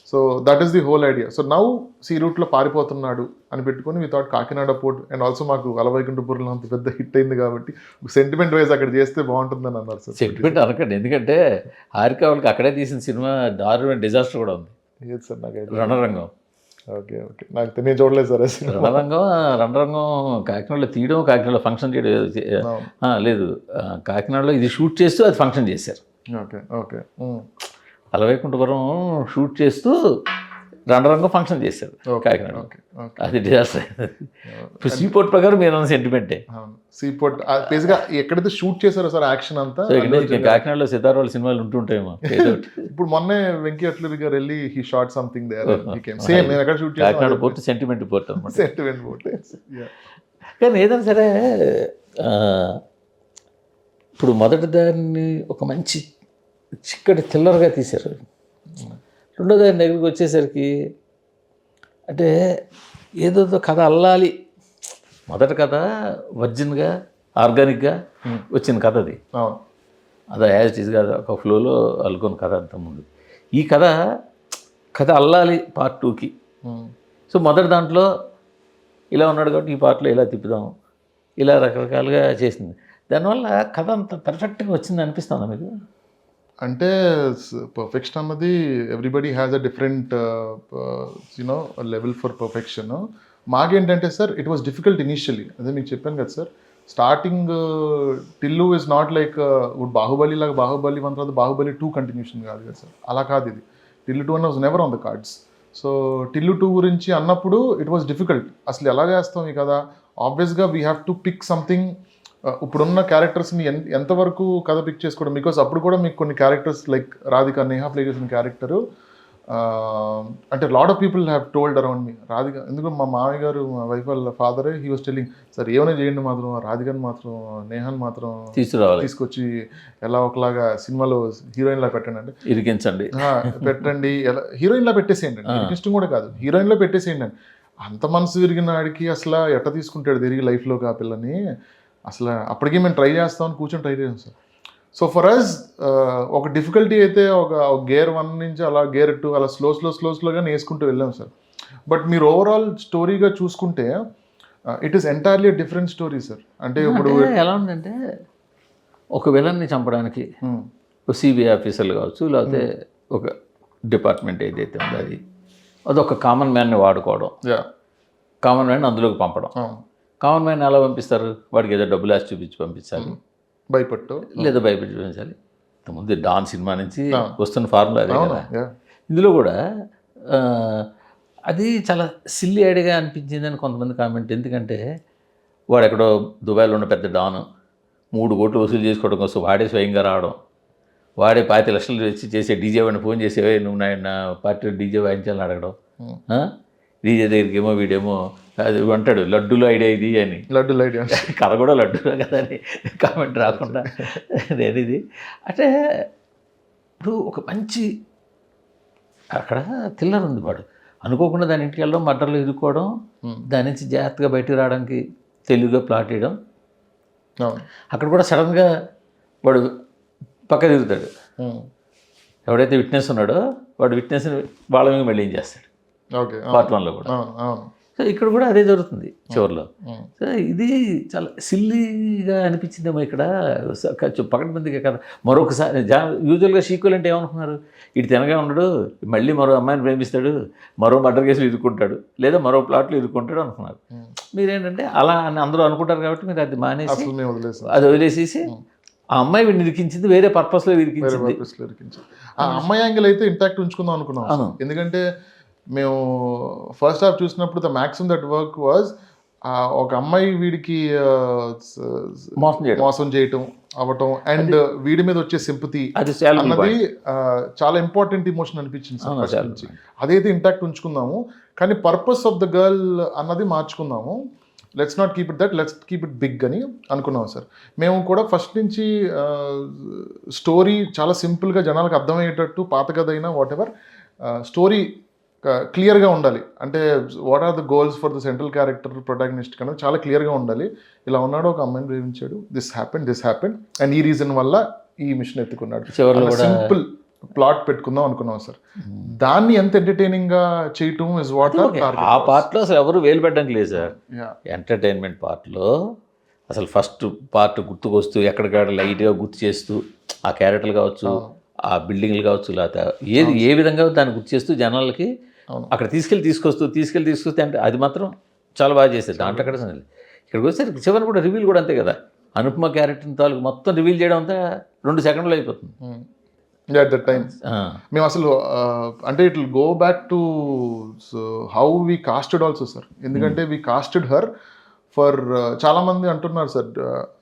So that is the whole idea. So now see రూట్లో పారిపోతున్నాడు అని పెట్టుకుని we thought Kakinada port and also మాకు అలవైకుంఠపురంలో అంత పెద్ద హిట్ అయింది కాబట్టి సెంటిమెంట్ వైజ్ అక్కడ చేస్తే బాగుంటుందని అన్నారు సార్. సెంటిమెంట్ అనకండి, ఎందుకంటే హారిక వాళ్ళకి అక్కడే తీసిన సినిమా దారుణ డిజాస్టర్ కూడా ఉంది. ఏది సార్ నాకు రణరంగం. ఓకే ఓకే నాకు తెలియదు, చూడలేదు సార్. రణరంగం కాకినాడలో తీయడం, కాకినాడలో ఫంక్షన్ చేయడం లేదు. కాకినాడలో ఇది షూట్ చేస్తూ అది ఫంక్షన్ చేశారు. Okay okay. అలవైకుంఠపురం షూట్ చేస్తూ రణరంగం ఫంక్షన్ చేశారు కాకినాడ. అది డిజాస్టర్. ఇప్పుడు సీపోర్ట్ ప్రకారం మీరు అన్న సెంటిమెంటే. సీపోర్ట్ బేసిక్గా ఎక్కడైతే షూట్ చేశారో సార్ యాక్షన్ అంతా కాకినాడలో సితార్ వాళ్ళ సినిమాలు ఉంటుంటాయేమో. ఇప్పుడు మొన్నే వెంకీ అట్లూరి గారు వెళ్ళి he shot something there same నేను ఎక్కడ షూట్ చేశాను. కాకినాడ పోర్ట్ సెంటిమెంట్ పోర్ట్ అనమాట. Sentiment port. కానీ ఏదైనా సరే ఇప్పుడు మొదటి దాన్ని ఒక మంచి చిక్కటి థ్రిల్లర్గా తీశారు. రెండో దాని దగ్గరికి వచ్చేసరికి అంటే ఏదో కథ అల్లాలి. మొదటి కథ వర్జిన్గా ఆర్గానిక్గా వచ్చిన కథ అది. అది యాజ్ ఇట్ ఈస్ కాదు, ఒక ఫ్లోలో అల్లుకున్న కథ అంత ముందు. ఈ కథ అల్లాలి పార్ట్ 2కి. సో మొదటి దాంట్లో ఇలా ఉన్నాడు కాబట్టి ఈ పార్ట్లో ఇలా తిప్పుదాం, ఇలా రకరకాలుగా చేసింది. దానివల్ల కథ అంత పర్ఫెక్ట్గా వచ్చింది అనిపిస్తుందా మీకు? అంటే పర్ఫెక్షన్ అన్నది everybody has a different you know level for perfection. మాకేంటంటే sir it was difficult initially, అదే మీకు చెప్పాను కదా sir, starting Tillu is not like Baahubali లాగా బాహుబలి 1 తర్వాత బాహుబలి 2 కంటిన్యూషన్ కాదు కదా సార్, అలా కాదు ఇది. Tillu 2 was never on the cards. So Tillu 2 గురించి అన్నప్పుడు ఇట్ వాస్ డిఫికల్ట్, అసలు ఎలా చేస్తాం ఈ కదా. ఆబ్వియస్గా we have to pick something. ఇప్పుడున్న క్యారెక్టర్స్ని ఎంతవరకు కథ పిక్ చేసుకోవడం, బికాస్ అప్పుడు కూడా మీకు కొన్ని characters like Radhika, Neha play చేసిన క్యారెక్టరు, అంటే lot of people have told around me Radhika. ఎందుకంటే మా మామయ్య గారు, మా వైఫ్ వాళ్ళ ఫాదరే, హీ వాస్ టెల్లింగ్ సార్ ఏమైనా చేయండి మాత్రం రాధికని మాత్రం, నేహాన్ని మాత్రం తీసుకొచ్చి ఎలా ఒకలాగా సినిమాలో హీరోయిన్ లా పెట్టండి అంటే ఇరికించండి, పెట్టండి, ఎలా హీరోయిన్ లా పెట్టేసేయండి అండి, ఇష్టం కూడా కాదు, హీరోయిన్ లో పెట్టేసేయండి అండి. అంత మనసు విరిగిన ఆడికి అసలు ఎట్ట తీసుకుంటాడు తిరిగి లైఫ్లోకి ఆ పిల్లని, అసలు అప్పటికీ మేము ట్రై చేస్తామని కూర్చొని ట్రై చేసాం సార్. సో ఫర్ అస్ ఒక డిఫికల్టీ అయితే ఒక గేర్ 1 నుంచి అలా గేర్ 2 అలా స్లోగా వేసుకుంటూ వెళ్ళాం సార్. బట్ మీరు ఓవరాల్ స్టోరీగా చూసుకుంటే it is entirely different story sir. అంటే ఇప్పుడు ఎలా ఉందంటే ఒక విలన్ని చంపడానికి సిబిఐ ఆఫీసర్లు కావచ్చు, లేకపోతే ఒక డిపార్ట్మెంట్ ఏదైతే ఉందో అదొక కామన్ మ్యాన్ని వాడుకోవడం, కామన్ మ్యాన్ అందులోకి పంపడం. కామన్ మ్యాన్ ఎలా పంపిస్తారు, వాడికి ఏదో డబ్బులు ఆశ చూపించి పంపించాలి, భయపట్టు లేదా భయపెట్టి పంపించాలి. ఇంతకుముందు డాన్ సినిమా నుంచి వస్తున్న ఫార్ములా అదే కదా. ఇందులో కూడా అది చాలా సిల్లీ ఐడియాగా అనిపించిందని కొంతమంది కామెంట్. ఎందుకంటే వాడు ఎక్కడో దుబాయ్లో ఉన్న పెద్ద డాను 3 కోట్లు వసూలు చేసుకోవడం కోసం వాడే స్వయంగా రావడం, వాడే 25 లక్షలు వచ్చి చేసే డీజే వాడిని ఫోన్ చేసేవే నువ్వు నా పార్టీ డీజే వాయించాలని అడగడం, డీజే దగ్గరికి ఏమో వీడేమో అది అంటాడు లడ్డూలో ఐడియా ఇది అని, లడ్డూలో ఐడియా కథ కూడా లడ్డూలో కదా అని కామెంట్ రాకుండా నేను ఇది అంటే ఇప్పుడు ఒక మంచి అక్కడ థ్రిల్లర్ ఉంది. వాడు అనుకోకుండా దాని ఇంటికి వెళ్ళడం, మర్డర్లు ఇరుక్కోవడం, దాని నుంచి జాగ్రత్తగా బయటకు రావడానికి తెలివిగా ప్లాట్ వేయడం. అక్కడ కూడా సడన్గా వాడు పక్క తిరుగుతాడు, ఎవడైతే విట్నెస్ ఉన్నాడో వాడు విట్నెస్ని వాళ్ళ మీద మళ్ళీ ఏం చేస్తాడు పార్ట్ 1లో కూడా. సో ఇక్కడ కూడా అదే జరుగుతుంది చివరిలో. సో ఇది చాలా సిల్లీగా అనిపించిందేమో ఇక్కడ పకడ్బందీగా కదా. మరొకసారి యూజువల్గా సీక్వెల్ అంటే ఏమనుకున్నారు, ఇటు తినగా ఉండడు, మళ్ళీ మరో అమ్మాయిని ప్రేమిస్తాడు, మరో మర్డర్ కేసులు ఇరుక్కుంటాడు, లేదా మరో ప్లాట్లు ఇరుక్కుంటాడు అనుకున్నారు. మీరేంటంటే అలా అని అందరూ అనుకుంటారు కాబట్టి మీరు అది మానేసి అది వదిలేసేసి ఆ అమ్మాయి వీడిని ఇరికించింది వేరే పర్పస్లో ఇరికించింది. ఆ అమ్మాయి యాంగిల్ అయితే ఇంటాక్ట్ ఉంచుకుందాం అనుకున్నాం, ఎందుకంటే మేము ఫస్ట్ హాఫ్ చూసినప్పుడు the maximum that work was ఒక అమ్మాయి వీడికి మోసం చేయటం అవ్వటం అండ్ వీడి మీద వచ్చే సింపతి అన్నది చాలా ఇంపార్టెంట్ ఇమోషన్ అనిపించింది సార్. అదైతే ఇంటాక్ట్ ఉంచుకుందాము, కానీ పర్పస్ ఆఫ్ ద గర్ల్ అన్నది మార్చుకుందాము. Let's not keep it that, let's keep it big అని అనుకున్నాం సార్. మేము కూడా ఫస్ట్ నుంచి స్టోరీ చాలా సింపుల్గా జనాలకు అర్థమయ్యేటట్టు, పాత కథ అయినా వాట్ ఎవర్ స్టోరీ క్లియర్గా ఉండాలి. అంటే what are the goals for the central character protagonist కన్నా చాలా క్లియర్గా ఉండాలి. ఇలా ఉన్నాడు, ఒక అమ్మాయిని ప్రేమించాడు, దిస్ హ్యాపెండ్ అండ్ ఈ రీజన్ వల్ల ఈ మిషన్ ఎత్తుకున్నాడు, సింపుల్ ప్లాట్ పెట్టుకుందాం అనుకున్నాం సార్. దాన్ని ఎంత ఎంటర్టైనింగ్ గా చేయటం ఇస్ వాట్ ఆ పార్ట్లో అసలు ఎవరు వేలు పెట్టడానికి లేదు సార్. ఎంటర్టైన్మెంట్ పార్ట్లో అసలు ఫస్ట్ పార్ట్ గుర్తుకొస్తూ ఎక్కడికాడ లైట్గా గుర్తు చేస్తూ ఆ క్యారెక్టర్లు కావచ్చు, ఆ బిల్డింగ్లు కావచ్చు, లేకపోతే ఏ విధంగా దాన్ని గుర్తు చేస్తూ జనాలకి అక్కడ తీసుకొస్తే అంటే అది మాత్రం చాలా బాగా చేశారు. దాంట్లో అక్కడ ఇక్కడికి వచ్చేసరికి చివరి కూడా రివీల్ కూడా అంతే కదా. అనుపమ క్యారెక్టర్ తాలూకు మొత్తం రివీల్ చేయడం అంతా 2 సెకండ్లో అయిపోతుంది. at that time మేము అసలు అంటే it will go back to how we casted also sir. ఎందుకంటే వీ కాస్టెడ్ హర్ ఫర్ చాలా మంది అంటున్నారు సార్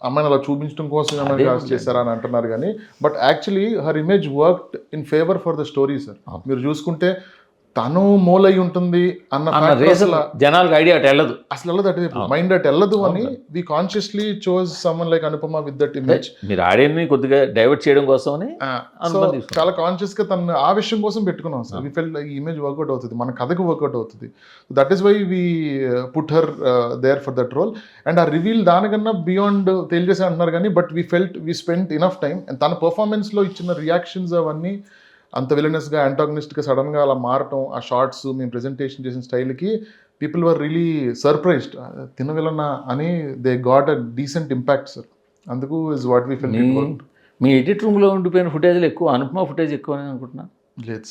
అమ్మాయిని అలా చూపించడం కోసం ఏమైనా కాస్ట్ చేశారా అని అంటున్నారు, కానీ but actually her image worked in favour for the story sir. మీరు చూసుకుంటే తను మోల్ అయి ఉంటుంది అన్న జనాలకు ఐడియా అటు వెళ్ళదు, అసలు వెళ్ళదు, అటు మైండ్ అటు వెళ్ళదు అని we consciously chose someone like Anupama with that image. మీరు ఆడియన్ని కొద్దిగా డైవర్ట్ చేయడం కోసం చాలా కాన్షియస్ గా తను ఆ విషయం కోసం పెట్టుకున్నాం సార్. వి ఫెల్ట్ ఈ ఇమేజ్ వర్కౌట్ అవుతుంది, మన కథకు వర్కౌట్ అవుతుంది. That is why we put her there for that role. And ఆ రివీల్ దానికన్నా బియాండ్ తెలియజేసి అంటున్నారు కానీ but we felt we spend enough time. And తన పర్ఫార్మెన్స్ లో ఇచ్చిన రియాక్షన్స్ అవన్నీ అంత విలనెస్గా యాంటాగనిస్ట్గా సడన్గా అలా మారటం, ఆ షార్ట్స్ మేము ప్రెజెంటేషన్ చేసిన స్టైల్కి పీపుల్ వర్ రియలీ సర్ప్రైజ్డ్. తిన విలనా అని they got a decent impact sir. అందుకు ఇస్ వాట్ వీ ఫెల్. మీ ఎడిట్ రూమ్లో ఉండిపోయిన ఫుటేజ్లు ఎక్కువ, అనుపమ ఫుటేజ్ ఎక్కువ అని అనుకుంటున్నాను. లేదు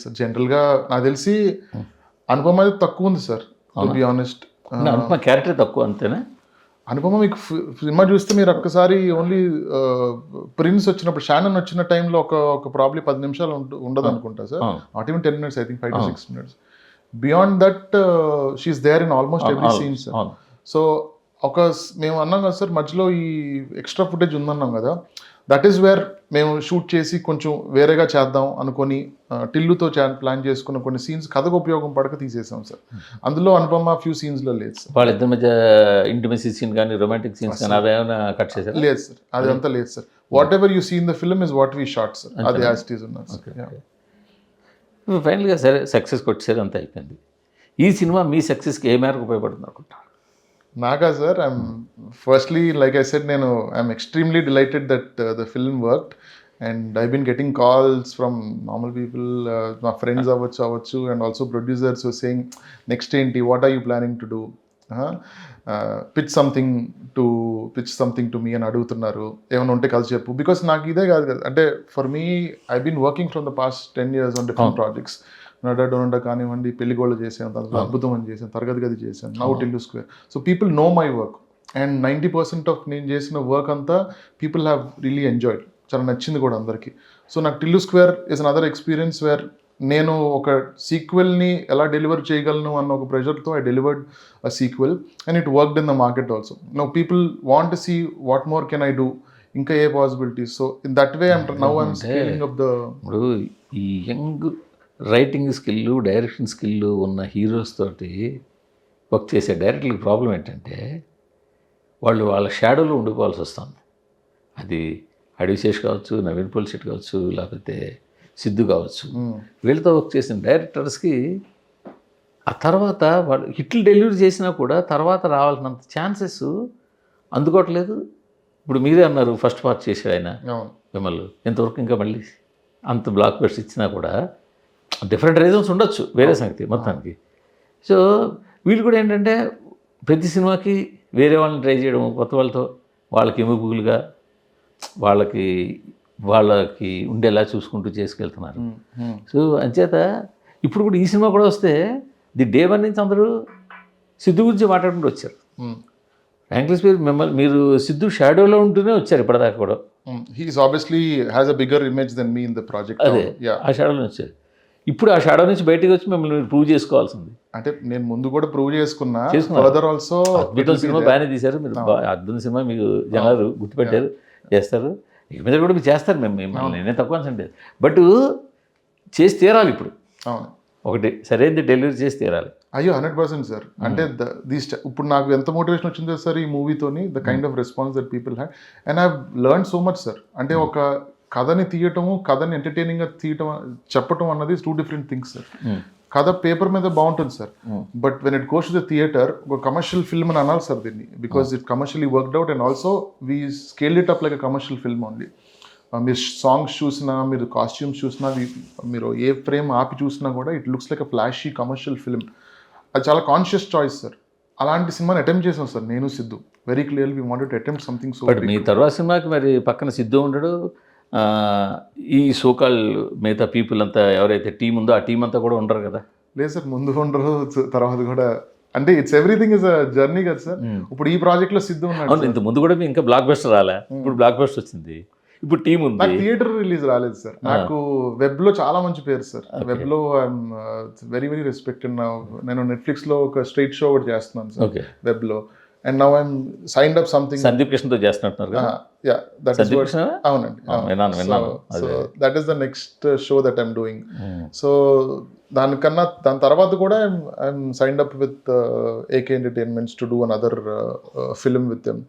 సార్ జనరల్గా నాకు తెలిసి అనుపమ అనేది తక్కువ ఉంది sir, to be honest. Anupama character తక్కువ అంతేనా? అనుపమ మీకు సినిమా చూస్తే మీరు ఒక్కసారి ఓన్లీ ప్రిన్స్ వచ్చినప్పుడు, షానన్ వచ్చిన టైంలో ఒక ప్రాబ్లీ 10 నిమిషాలు ఉండదు అనుకుంటా sir, not even 10 minutes, I think 5 to 6 minutes. Beyond that she's there in almost every scene sir. So మేము అన్నాం కదా సార్ మధ్యలో ఈ ఎక్స్ట్రా ఫుటేజ్ ఉందన్నాం కదా, దట్ ఈస్ వేర్ మేము షూట్ చేసి కొంచెం వేరేగా చేద్దాం అనుకొని టిల్లుతో ప్లాన్ చేసుకున్న కొన్ని సీన్స్ కథకు ఉపయోగం పడక తీసేసాం సార్. అందులో అనుపమ ఫ్యూ సీన్స్లో లేదు సార్. వాళ్ళిద్దరి మధ్య ఇంటిమసీ సీన్ కానీ రొమాంటిక్ సీన్స్ కానీ అవేమైనా కట్ చేశారు? లేదు సార్, అదంతా లేదు sir. Whatever you see in the film is what we shot sir, అది యాజ్ ఇట్ ఈస్ ఉన్నది సార్. ఫైనల్గా సరే సక్సెస్ కొట్టేసారు, అంతా అయిపోయింది. ఈ సినిమా మీ సక్సెస్కి ఏ మేరకు ఉపయోగపడుతుంది అనుకుంటా? నాకా sir, firstly like I said, I'm extremely delighted that the film worked and I been getting calls from normal people, మా ఫ్రెండ్స్ అవ్వచ్చు and also producers saying next ఏంటి, what are you planning to do, pitch something to me అని అడుగుతున్నారు. ఏమైనా ఉంటే కలిసి చెప్పు, because నాకు ఇదే కాదు కదా, అంటే for me I been working from the past 10 years on different projects. నడ కానివ్వండి, పెళ్లిగోళ్ళు చేశాను, దాంట్లో అద్భుతం అని చేశాను, తరగతి గది చేశాను, now Tillu Square. So people know my work and 90% of నేను చేసిన వర్క్ అంతా పీపుల్ హ్యావ్ రియలీ ఎంజాయ్డ్, చాలా నచ్చింది కూడా అందరికీ. సో నాకు Tillu square is another experience where నేను ఒక సీక్వెల్ని ఎలా డెలివర్ చేయగలను అన్న ఒక ప్రెషర్తో I delivered a sequel and it worked in the market also. Now people want to see what more can I do, ఇంకా ఏ possibilities. So in that way now I'm scaling up the. ఇప్పుడు ఈ young writing skill, direction skill ఉన్న heroes తోటి work చేసే డైరెక్టర్కి problem ఏంటంటే వాళ్ళు వాళ్ళ షాడోలో ఉండిపోవాల్సి వస్తుంది. అది అడివిశేష్ కావచ్చు, నవీన్ పోలిశెట్టి కావచ్చు, లేకపోతే సిద్ధు కావచ్చు. వీళ్ళతో వర్క్ చేసిన డైరెక్టర్స్కి ఆ తర్వాత వాళ్ళు హిట్లు డెలివరీ చేసినా కూడా తర్వాత రావాల్సినంత ఛాన్సెస్ అందుకోవట్లేదు. ఇప్పుడు మీరే అన్నారు ఫస్ట్ పార్ట్ చేశాడు ఆయన విమల్, ఇంతవరకు ఇంకా మళ్ళీ అంత బ్లాక్ బస్టర్స్ ఇచ్చినా కూడా డిఫరెంట్ రీజన్స్ ఉండొచ్చు, వేరే సంగతి మొత్తానికి. సో వీళ్ళు కూడా ఏంటంటే ప్రతి సినిమాకి వేరే వాళ్ళని ట్రై చేయడం, కొత్త వాళ్ళతో వాళ్ళకి ఎముగులుగా వాళ్ళకి ఉండేలా చూసుకుంటూ చేసుకెళ్తున్నారు. సో అంచేత ఇప్పుడు కూడా ఈ సినిమా కూడా వస్తే ది డే వన్ నుంచి అందరూ సిద్ధు గురించి మాట్లాడుకుంటూ వచ్చారు. ఫ్రాంక్లీ స్పీకింగ్ మీరు సిద్ధు షాడోలో ఉంటూనే వచ్చారు ఇప్పటిదాకా కూడా. He's obviously has a bigger image than me in the project. అదే ఆ షాడోలో వచ్చారు. ఇప్పుడు ఆ షాడో నుంచి బయటకు వచ్చి మిమ్మల్ని మీరు ప్రూవ్ చేసుకోవాల్సింది. అంటే నేను ముందు కూడా ప్రూవ్ చేసుకున్నా. ఫర్దర్ ఆల్సో అద్భుతం సినిమా బాగానే తీశారు మీరు, అద్భుతం సినిమా మీకు జనాలు గుర్తుపెట్టారు, చేస్తారు. ఇక మీద కూడా మీరు చేస్తారు, మిమ్మల్ని నేనే తక్కువ అంటే. బట్ చేసి తీరాలి. ఇప్పుడు ఒకటి సరైనది డెలివరీ చేసి తీరాలి. అయ్యో 100% సార్. అంటే ఇప్పుడు నాకు ఎంత మోటివేషన్ వచ్చిందో సార్ ఈ మూవీతోని, the kind of response that people had and I learn so much sir. అంటే ఒక కథని తీయటము, కథని ఎంటర్టైనింగ్గా చెప్పటం అన్నది 2 different థింగ్స్ సార్. కథ పేపర్ మీద బాగుంటుంది sir, but when it goes to the theatre ఒక కమర్షియల్ ఫిల్మ్ అని అనాలి సార్ దీన్ని, because it commercially worked out and also we scaled it up like a commercial film only. మీరు songs చూసినా, మీరు కాస్ట్యూమ్స్ చూసినా, మీరు ఏ ఫ్రేమ్ ఆపి చూసినా కూడా it looks like a flashy commercial film. అది చాలా కాన్షియస్ చాయిస్ సార్. అలాంటి సినిమాని అటెంప్ట్ చేసాం సార్ నేను Siddhu. Very clearly we wanted to attempt something so. But మీ తర్వాత సినిమాకి మరి పక్కన సిద్ధు ఉండడు, ఈ సోకాల్ మిగతా పీపుల్ అంతా ఎవరైతే టీం ఉందో ఆ టీం అంతా కూడా ఉండరు కదా? లేదు సార్, ముందు ఉండరు, తర్వాత కూడా. అంటే it's everything is a journey కదా సార్. ఇప్పుడు ఈ ప్రాజెక్ట్ లో సిద్ధు ఉన్నాడు. ఇంత ముందు కూడా ఇంకా బ్లాక్ బస్టర్ రాలే, ఇప్పుడు బ్లాక్ బస్టర్ వచ్చింది, ఇప్పుడు టీం ఉంది. నాకు థియేటర్ రిలీజ్ రాలేదు సార్. నాకు వెబ్ లో చాలా మంచి పేరు సార్. వెబ్ లో ఐఎమ్ వెరీ వెరీ రెస్పెక్టెడ్. నేను నెట్ఫ్లిక్స్ లో ఒక స్ట్రీట్ షో ఒకటి చేస్తున్నాను సార్ వెబ్ లో. And now I'm signed up something. Sandeep కృష్ణతో చేస్తున్నారు. అవునండి. So that is the next show that I'm doing. So దాని తర్వాత కూడా I'm signed up with AK Entertainments to do another film with them.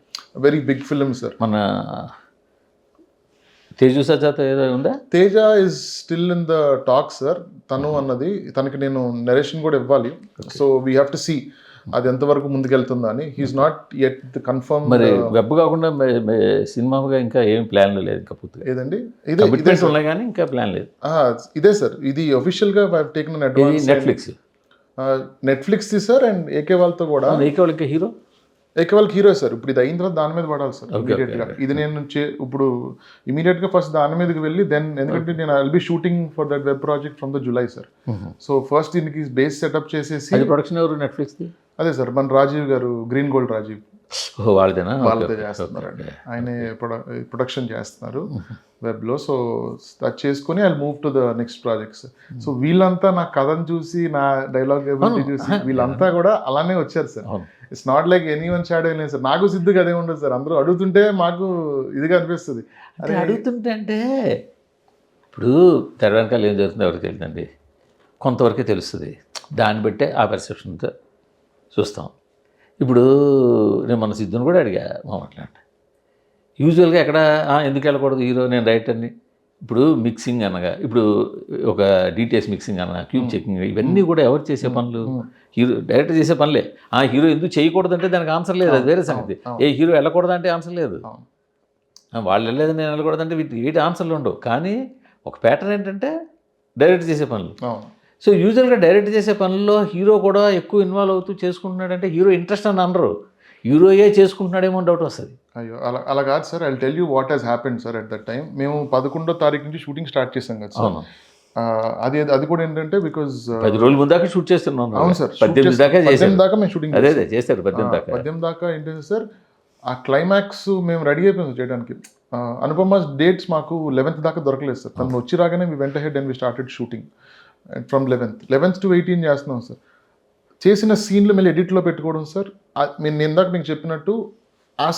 Very big film sir. మన తేజు సజాత ఏదో ఉందా? Teja is still in the talk sir. తనకి నేను నరేషన్ కూడా ఇవ్వాలి. So we have to see అది ఎంతవరకు ముందుకెళ్తుందా అని. He's not yet confirm. మరి వెబ్ కాకుండా సినిమాగా ఇంకా ఏం ప్లాన్ లేదు ఇంకా పూర్తిగా? ఏదండి, ఇదే ఉన్నాయి కానీ ఇంకా ప్లాన్ లేదు. ఇదే సార్, ఇది అఫీషియల్ గా I have taken an advance. Netflix Netflix sir. And AK వాళ్ళతో కూడా. ఏకే వాళ్ళకి హీరో వాళ్ళకి హీరో సార్. ఇప్పుడు ఇది అయిన తర్వాత దాని మీద పడాలి సార్ ఇమీడియట్ గా. ఇది నేను ఇప్పుడు ఇమీడియట్ గా ఫస్ట్ దాని మీదకి వెళ్ళి దెన్, ఎందుకంటే నేను I'll be shooting for that web project from the July sir. So first దీనికి బేస్ సెటప్ చేసేసి, ప్రొడక్షన్ ఎవరు నెట్ఫ్లిక్స్? అదే సార్ మన రాజీవ్ గారు, గ్రీన్ గోల్డ్ రాజీవ్, వాళ్ళదేనా? వాళ్ళదే చేస్తున్నారండి. ఆయనే ప్రొడక్షన్ చేస్తున్నారు వెబ్లో. సో అది చేసుకొని I move to the next projects. So వీళ్ళంతా నా కథను చూసి, నా డైలాగ్ ఎబిలిటీ చూసి వీళ్ళంతా కూడా అలానే వచ్చారు sir. It's not like any one shadow లేదు సార్. నాకు సిద్ధుగా అదే ఉండదు సార్. అందరూ అడుగుతుంటే మాకు ఇదిగా అనిపిస్తుంది. అదే అడుగుతుంటే అంటే ఇప్పుడు తెర వెనకాల ఏం జరుగుతుందో ఎవరికి తెలియదండి, కొంతవరకే తెలుస్తుంది. దాన్ని బట్టే ఆ పర్సెప్షన్తో చూస్తాం. ఇప్పుడు నేను మన సిద్ధుని కూడా అడిగా మాట్లాడండి, యూజువల్గా ఎక్కడ ఎందుకు వెళ్ళకూడదు హీరో, నేను రైటర్ని. ఇప్పుడు మిక్సింగ్ అనగా, ఇప్పుడు ఒక డీటెయిల్స్ మిక్సింగ్ అనగా, క్యూబ్ చెకింగ్, ఇవన్నీ కూడా ఎవరు చేసే పనులు? హీరో, డైరెక్టర్ చేసే పనులే. హీరో ఎందుకు చేయకూడదంటే దానికి ఆన్సర్ లేదు, అది వేరే సంగతి. హీరో వెళ్ళకూడదంటే ఆన్సర్ లేదు, వాళ్ళు వెళ్ళలేదు నేను వెళ్ళకూడదంటే వీటి ఆన్సర్లు ఉండవు. కానీ ఒక ప్యాటర్న్ ఏంటంటే డైరెక్ట్ చేసే పనులు. సో యూజువల్గా డైరెక్ట్ చేసే పనుల్లో హీరో కూడా ఎక్కువ ఇన్వాల్వ్ అవుతూ చేసుకుంటున్నాడంటే హీరో ఇంట్రెస్ట్ అని అనరు, హీరోయే చేసుకుంటున్నాడేమో డౌట్ వస్తుంది. అయ్యో అలా కాదు sir. I tell you what has happened sir. At that time మేము 11వ తారీఖు నుంచి షూటింగ్ స్టార్ట్ చేసాం కదా సార్. అది కూడా ఏంటంటే బికాజ్ 10 రోజుల ముందు దాకా షూట్ చేస్తున్నాం. అవును సార్, 18 దాకా మేము షూటింగ్ చేశారు. 18 దాకా ఏంటంటే సార్, ఆ క్లైమాక్స్ మేము రెడీ అయిపోయాం చేయడానికి. అనుపమ డేట్స్ మాకు 11th దాకా దొరకలేదు సార్. తను వచ్చి రాగానే we went ahead and we started shooting from 11th to 18 చేస్తున్నాం సార్. చేసిన సీన్లు మళ్ళీ ఎడిట్లో పెట్టుకోవడం సార్. నేను ఇందాక మీకు చెప్పినట్టు ఆ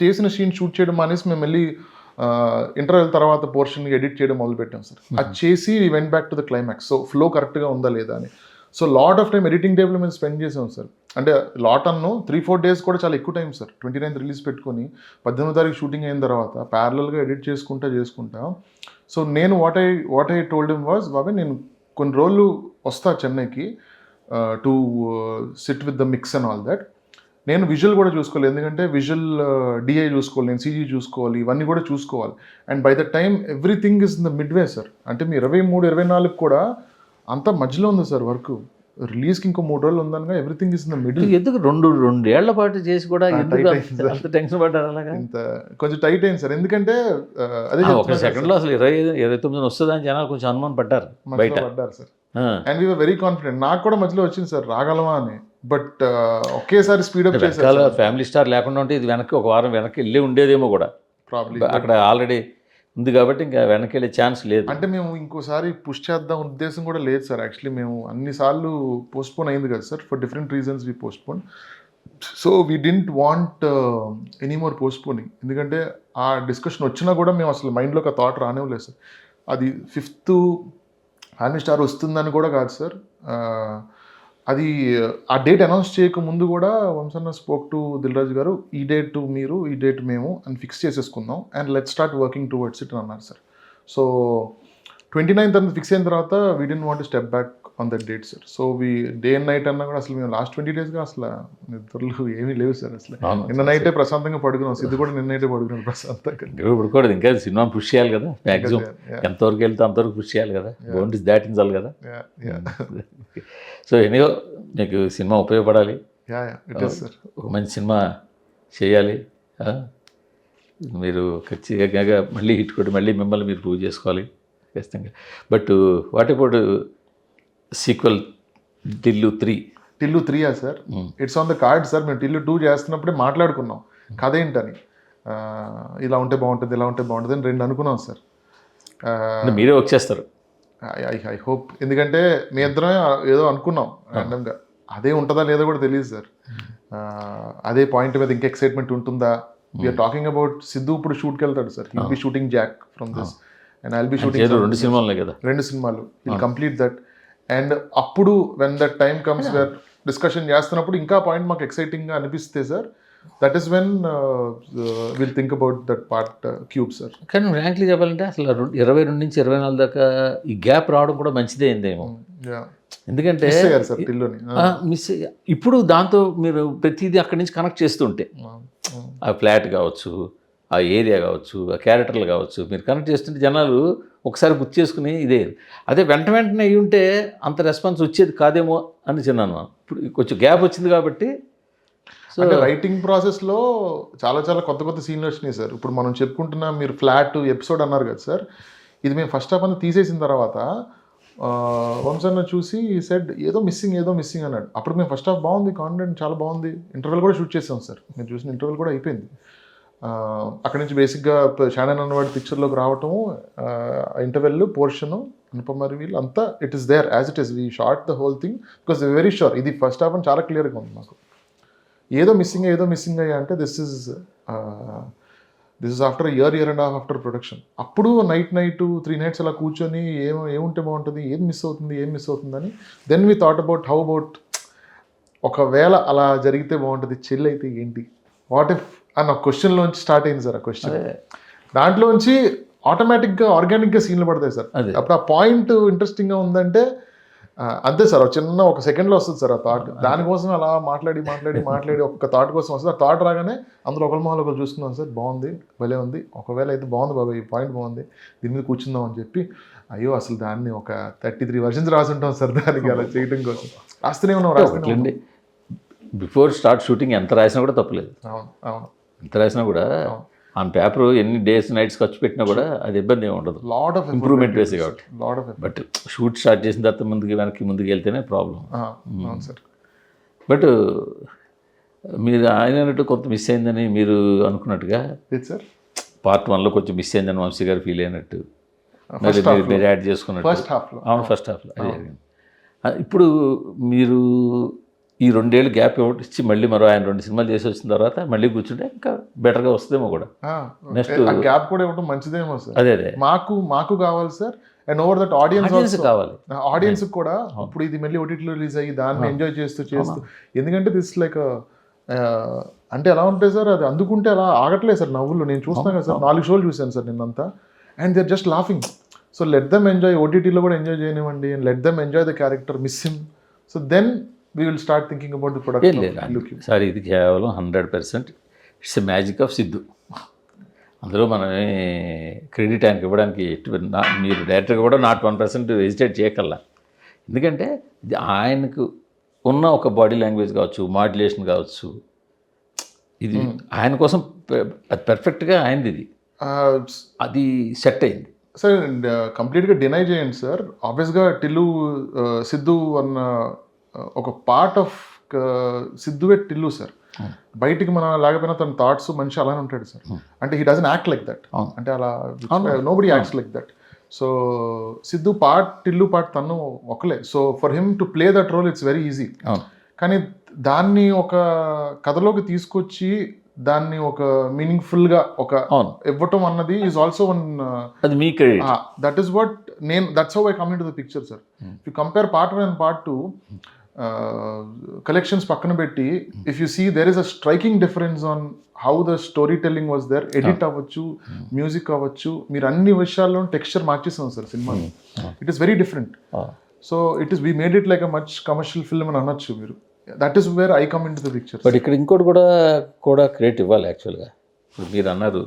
చేసిన సీన్ షూట్ చేయడం అనేసి మేము మళ్ళీ ఇంటర్వెల్ తర్వాత పోర్షన్ ఎడిట్ చేయడం మొదలుపెట్టాం సార్. అది చేసి we went back to the climax. So flow కరెక్ట్గా ఉందా లేదా అని. So lot of time editing table మేము స్పెండ్ చేసాం సార్. అంటే లాట్ 3-4 days కూడా చాలా ఎక్కువ టైం సార్. 29th రిలీజ్ పెట్టుకొని 18వ తారీఖు షూటింగ్ అయిన తర్వాత ప్యారలల్గా ఎడిట్ చేసుకుంటా. సో నేను what I told him was, బాబాయ్ నేను కొన్ని రోజులు వస్తా చెన్నైకి to SIT with the mix and all that. నేను విజువల్ కూడా చూసుకోవాలి, ఎందుకంటే విజువల్ డిఐ చూసుకోవాలి, నేను సీజీ చూసుకోవాలి, ఇవన్నీ కూడా చూసుకోవాలి. And by the time everything is in the mid way sir. అంటే మీ 23-24 కూడా అంతా మధ్యలో ఉంది సార్ వర్క్. రిలీజ్కి ఇంకో 3 రోజులు ఉందనగా ఎవ్రీథింంగ్ ఇస్ ఇన్ ద మిడిల్. ఎందుకు 2 ఏళ్ల పాటు చేసి కూడా అంత టెన్షన్ పడ్డారు అలాగా? ఇంత కొంచెం టైట్ అయింది సార్. ఎందుకంటే అదే ఒక సెకండ్లో అసలు 29 వస్తుందని జనాలు కొంచెం అనుమానం పడ్డారు sir. And we were very confident. నాకు కూడా మధ్యలో వచ్చింది సార్ రాగలమా అని. బట్ ఒకేసారి స్పీడప్ చేశారు. ఫ్యామిలీ స్టార్ లేకుండా ఉంటే ఇది వెనక్కి ఒక వారం వెనక్కి వెళ్ళి ఉండేదేమో కూడా. ప్రాబ్లీ అక్కడ ఆల్రెడీ ఉంది కాబట్టి ఇంకా వెనక్కి వెళ్ళే ఛాన్స్ లేదు. అంటే మేము ఇంకోసారి పుష్ చేద్దాం ఉద్దేశం కూడా లేదు సార్. యాక్చువల్లీ మేము అన్నిసార్లు పోస్ట్పోన్ అయింది కదా sir, for different reasons we postpone. So we didn't want any more postponing. ఎందుకంటే ఆ డిస్కషన్ వచ్చినా కూడా మేము అసలు మైండ్లోకి ఆ థాట్ రానివ్వలేదు సార్. అది 5th ఫ్యామిలీ స్టార్ వస్తుందని కూడా కాదు సార్. అది ఆ డేట్ అనౌన్స్ చేయకముందు కూడా వంశన్న స్పోక్ టు దిల్రాజు గారు, ఈ డేట్ మీరు, ఈ డేట్ మేము అని ఫిక్స్ చేసేసుకుందాం and let start working towards it అని అన్నారు సార్. సో 29th అని ఫిక్స్ అయిన తర్వాత we didn't want step back on that date sir. So day and night అన్నా కూడా అసలు మేము లాస్ట్ 20 daysగా అసలు నిద్రలు ఏమీ లేవు సార్. అసలు నిన్న నైటే ప్రశాంతంగా పడుకున్నాం. సిద్ధు కూడా నిన్న నైటే పడుకున్నాం ప్రశాంతంగా. పడుకోవడం ఇంకా సినిమా పుష్ చేయాలి కదా, మ్యాక్సిమం ఎంతవరకు వెళ్తే అంతవరకు పుష్ చేయాలి కదా, బౌండరీస్ దాటించాలి కదా. సో ఎనీవో మీకు సినిమా ఉపయోగపడాలి, ఒక మంచి సినిమా చేయాలి, మీరు ఖచ్చితంగా మళ్ళీ హిట్ కొట్టి మళ్ళీ మిమ్మల్ని మీరు ప్రూవ్ చేసుకోవాలి ఖచ్చితంగా. But what about sequel Tillu 3 sir? It's on the card sir. మేము టిల్లు 2 చేస్తున్నప్పుడే మాట్లాడుకున్నాం కథ ఏంటని. ఇలా ఉంటే బాగుంటుంది, ఇలా ఉంటే బాగుంటుంది అని 2 అనుకున్నాం సార్. మీరే వచ్చేస్తారు ఐ హోప్. ఎందుకంటే మీ ఇద్దరమే ఏదో అనుకున్నాం ర్యాండమ్గా, అదే ఉంటుందా లేదో కూడా తెలియదు సార్. అదే పాయింట్ మీద ఇంకా ఎక్సైట్మెంట్ ఉంటుందా? వీఆర్ టాకింగ్ అబౌట్ సిద్ధు ఇప్పుడు షూట్కి వెళ్తాడు sir. He'll be shooting Jack from this and I'll be shooting 2 సినిమాలే కదా, 2 సినిమాలు. Will complete that. అండ్ అప్పుడు when that time comes where discussion చేస్తున్నప్పుడు ఇంకా పాయింట్ మాకు ఎక్సైటింగ్గా అనిపిస్తే sir, that is when will think about that part cube sir. కానీ ఫ్రాంక్లీ చెప్పాలంటే అసలు 22 నుంచి 24 దాకా ఈ గ్యాప్ రావడం కూడా మంచిదే అయిందేమో. ఎందుకంటే మిస్ ఇప్పుడు దాంతో మీరు ప్రతిదీ అక్కడి నుంచి కనెక్ట్ చేస్తుంటే, ఆ ఫ్లాట్ కావచ్చు, ఆ ఏరియా కావచ్చు, ఆ క్యారెక్టర్లు కావచ్చు, మీరు కనెక్ట్ చేస్తుంటే జనాలు ఒకసారి గుర్తు చేసుకుని ఇదే. అదే వెంటనే అయ్యి ఉంటే అంత రెస్పాన్స్ వచ్చేది కాదేమో అని చిన్నాను. ఇప్పుడు కొంచెం గ్యాప్ వచ్చింది కాబట్టి అంటే రైటింగ్ ప్రాసెస్లో చాలా చాలా కొత్త కొత్త సీన్లు వచ్చినాయి సార్. ఇప్పుడు మనం చెప్పుకుంటున్న మీరు ఫ్లాట్ ఎపిసోడ్ అన్నారు కదా సార్, ఇది మేము ఫస్ట్ హాఫ్ అంతా తీసేసిన తర్వాత వంశన్న చూసి సెడ్ ఏదో మిస్సింగ్ అన్నాడు. అప్పుడు మేము ఫస్ట్ హాఫ్ బాగుంది, కాన్ఫిడెంట్ చాలా బాగుంది, ఇంటర్వెల్ కూడా షూట్ చేసాం సార్. మీరు చూసిన ఇంటర్వెల్ కూడా అయిపోయింది. అక్కడి నుంచి బేసిక్గా షానన్ అన్నవాడి పిక్చర్లోకి రావటము, ఇంటర్వెల్ పోర్షను, అనుపమ రివీల్ అంతా it is there as it is. We shot the whole thing because very sure ఇది ఫస్ట్ హాఫ్ అని చాలా క్లియర్గా ఉంది మాకు. ఏదో మిస్సింగ్ అయ్యా అంటే this is after year and half after production. అప్పుడు నైట్ 3 nights అలా కూర్చొని ఏముంటే బాగుంటుంది, ఏం మిస్ అవుతుందని then we thought about how about ఒకవేళ అలా జరిగితే బాగుంటుంది, చెల్లి అయితే ఏంటి, వాట్ ఇఫ్ అన్న క్వశ్చన్లోంచి స్టార్ట్ అయింది సార్. ఆ క్వశ్చన్ దాంట్లోంచి ఆటోమేటిక్గా ఆర్గానిక్గా సీన్లు పడతాయి సార్. అప్పుడు ఆ పాయింట్ ఇంట్రెస్టింగ్గా ఉందంటే అంతే సార్, ఒక సెకండ్లో వస్తుంది సార్ ఆ థాట్. దానికోసం అలా మాట్లాడి ఒక్క థాట్ కోసం వస్తుంది. ఆ థాట్ రాగానే అందులో ఒకరు చూసుకున్నాం సార్, బాగుంది, భలే ఉంది, ఒకవేళ అయితే బాగుంది బాబా, ఈ పాయింట్ బాగుంది, దీని మీద కూర్చుందాం అని చెప్పి అయ్యో అసలు దాన్ని ఒక 33 versions రాసి ఉంటాం సార్ దానికి అలా చేయడం కోసం. రాస్తూనే ఉన్నాం. బిఫోర్ స్టార్ట్ షూటింగ్ ఎంత రాసినా కూడా తప్పలేదు. అవును ఎంత రాసినా కూడా ఆన్ పేపర్ ఎన్ని డేస్ నైట్స్ ఖర్చు పెట్టినా కూడా అది ఇబ్బంది ఏమి ఉండదు. లాట్ ఆఫ్ ఇంప్రూవ్మెంట్ వేసే కాబట్టి. బట్ షూట్ స్టార్ట్ చేసిన తర్వాత ముందుకు వెళ్తేనే ప్రాబ్లం. అవును సార్. బట్ మీరు ఆయన అన్నట్టు కొంత మిస్ అయిందని మీరు అనుకున్నట్టుగా సార్ పార్ట్ 1లో కొంచెం మిస్ అయిందని వంశీ గారు ఫీల్ అయినట్టు మీరు యాడ్ చేసుకున్నట్టు. అవును, ఫస్ట్ హాఫ్లో అది జరిగింది. ఇప్పుడు మీరు ఈ 2 ఏళ్ళు గ్యాప్ ఇచ్చి మళ్ళీ మరో ఆయన 2 సినిమాలు చేసి వచ్చిన తర్వాత మళ్ళీ కూర్చుంటే ఇంకా బెటర్గా వస్తుందేమో కూడా. నెక్స్ట్ గ్యాప్ కూడా ఇవ్వడం మంచిదేమో సార్. అదే మాకు కావాలి sir. And over that audience కావాలి, ఆడియన్స్ కూడా. ఇప్పుడు ఇది మళ్ళీ ఓటీటీలో రిలీజ్ అయ్యి దాన్ని ఎంజాయ్ చేస్తూ ఎందుకంటే దిస్ లైక్ అంటే ఎలా ఉంటాయి సార్, అది అందుకుంటే అలా ఆగట్లేదు సార్ నవ్వులు. నేను చూస్తాను కదా సార్, 4 షోలు చూశాను సార్ నిన్నంతా. And they are just laughing. So let them enjoy, ఓటీటీలో కూడా ఎంజాయ్ చేయనివ్వండి, and let them enjoy the character, miss him. So then we will start thinking about the production. Sir ఇది కేవలం 100% it's a magic of Siddhu. అందులో మనమే credit ఆయనకి ఇవ్వడానికి మీరు డైరెక్టర్గా కూడా 1% హెజిటేట్ చేయగల. ఎందుకంటే ఇది ఆయనకు ఉన్న ఒక బాడీ లాంగ్వేజ్ కావచ్చు, మాడ్యులేషన్ కావచ్చు, ఇది ఆయన కోసం అది పర్ఫెక్ట్గా ఆయనది. ఇది అది సెట్ అయింది సార్. కంప్లీట్గా డినై చేయండి సార్. ఆబ్వియస్గా సిద్ధు అన్న ఒక పార్ట్ ఆఫ్ సిద్ధువే టిల్లు సార్. బయటికి మనం లేకపోయినా తన థాట్స్ మనిషి అలానే ఉంటాడు సార్. అంటే he doesn't act like that. అంటే అలా nobody acts like that. So Siddhu Tillu part తను ఒకలే. So for him to play that role it's very easy. కానీ దాన్ని ఒక కథలోకి తీసుకొచ్చి దాన్ని ఒక మీనింగ్ఫుల్గా ఒక ఇవ్వటం అన్నది is also one. That is what that's how I come into the picture sir. If you compare part 1 and part 2 collections పక్కన పెట్టి, if you see there is a striking difference on how the story telling was there. Edit అవ్వచ్చు, music అవ్వచ్చు, మీరు అన్ని విషయాల్లో texture మార్చేసాం sir cinema. It is very different. So we made it like a much commercial film అని అనొచ్చు మీరు. That is where I come into the picture. But ఇక్కడ ఇంకోటి కూడా క్రియేట్ ఇవ్వాలి యాక్చువల్గా. ఇప్పుడు మీరు అన్నారు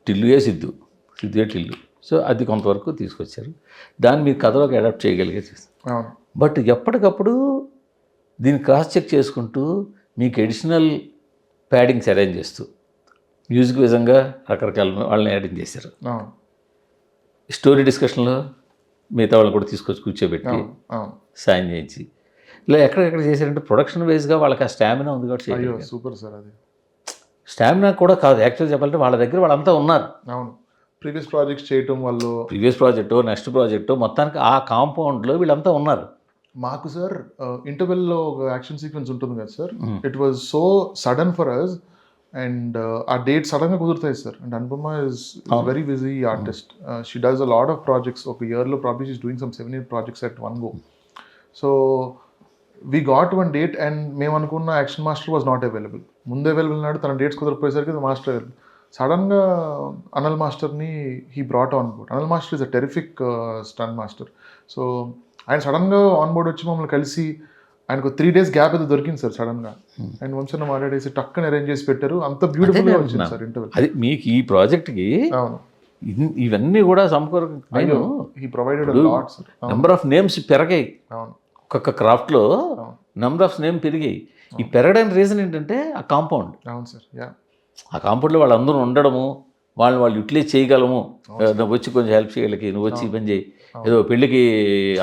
టిల్లుయే సిద్ధువే టిల్లు. సో అది కొంతవరకు తీసుకొచ్చారు, దాన్ని మీరు కథలోకి అడాప్ట్ చేయగలిగే చేస్తారు. బట్ ఎప్పటికప్పుడు దీన్ని క్రాస్ చెక్ చేసుకుంటూ మీకు ఎడిషనల్ ప్యాడింగ్స్ అరేంజ్ చేస్తూ మ్యూజిక్ విధంగా రకరకాల వాళ్ళని అరేంజ్ చేశారు. స్టోరీ డిస్కషన్లో మిగతా వాళ్ళని కూడా తీసుకొచ్చి కూర్చోబెట్టి సాయం చేయించి ఇలా ఎక్కడెక్కడ చేశారంటే ప్రొడక్షన్ వైజ్గా వాళ్ళకి ఆ స్టామినా ఉంది కాబట్టి. Super sir. అది స్టామినా కూడా కాదు యాక్చువల్ చెప్పాలంటే, వాళ్ళ దగ్గర వాళ్ళంతా ఉన్నారు. అవును, ప్రీవియస్ ప్రాజెక్ట్స్ చేయటం వాళ్ళు, ప్రీవియస్ ప్రాజెక్టు నెక్స్ట్ ప్రాజెక్టు మొత్తానికి ఆ కాంపౌండ్లో వీళ్ళంతా ఉన్నారు. మాకు సార్ ఇంటర్వెల్లో ఒక యాక్షన్ సీక్వెన్స్ ఉంటుంది కదా sir, it was so sudden for us. And ఆ డేట్ సడన్గా కుదురుతాయి sir. And Anupama is very busy artist. She does a lot of projects. ఒక ఇయర్లో probably she's doing some 7-8 projects at one go. So we got one date and మేము అనుకున్న action master was not available. ముందు available ఉన్నాడు, తన dates కుదరపోయేసరికి master available. సడన్గా అనల్ మాస్టర్ని he brought on board. Anal master is a terrific stun master. So ఆయన సడన్గా ఆన్ బోర్డ్ వచ్చి మమ్మల్ని కలిసి, ఆయనకు 3 days గ్యాప్ అయితే దొరికింది సార్ సడన్గా. అండ్ వంశన్న మాట్లాడేసి టక్కని అరేంజ్ చేసి పెట్టారు. అంత బ్యూటిఫుల్గా వచ్చింది సార్ ఇంటర్వ్యూ. అది మీకు ఈ ప్రాజెక్ట్కి అవును ఇవన్నీ కూడా సమకూరం. He provided number of names పెరిగాయి. అవును, ఒక్కొక్క క్రాఫ్ట్లో నెంబర్ ఆఫ్ నేమ్ పెరిగాయి. ఈ పెరగడానికి రీజన్ ఏంటంటే ఆ కాంపౌండ్. అవును సార్. యా. ఆ కాంపౌండ్లో వాళ్ళందరూ ఉండడము, వాళ్ళు యూటిలైజ్ చేయగలము. నువ్వు వచ్చి కొంచెం హెల్ప్ చేయగలిగి, నువ్వు వచ్చి ఈ పని చేయి, ఏదో పెళ్ళికి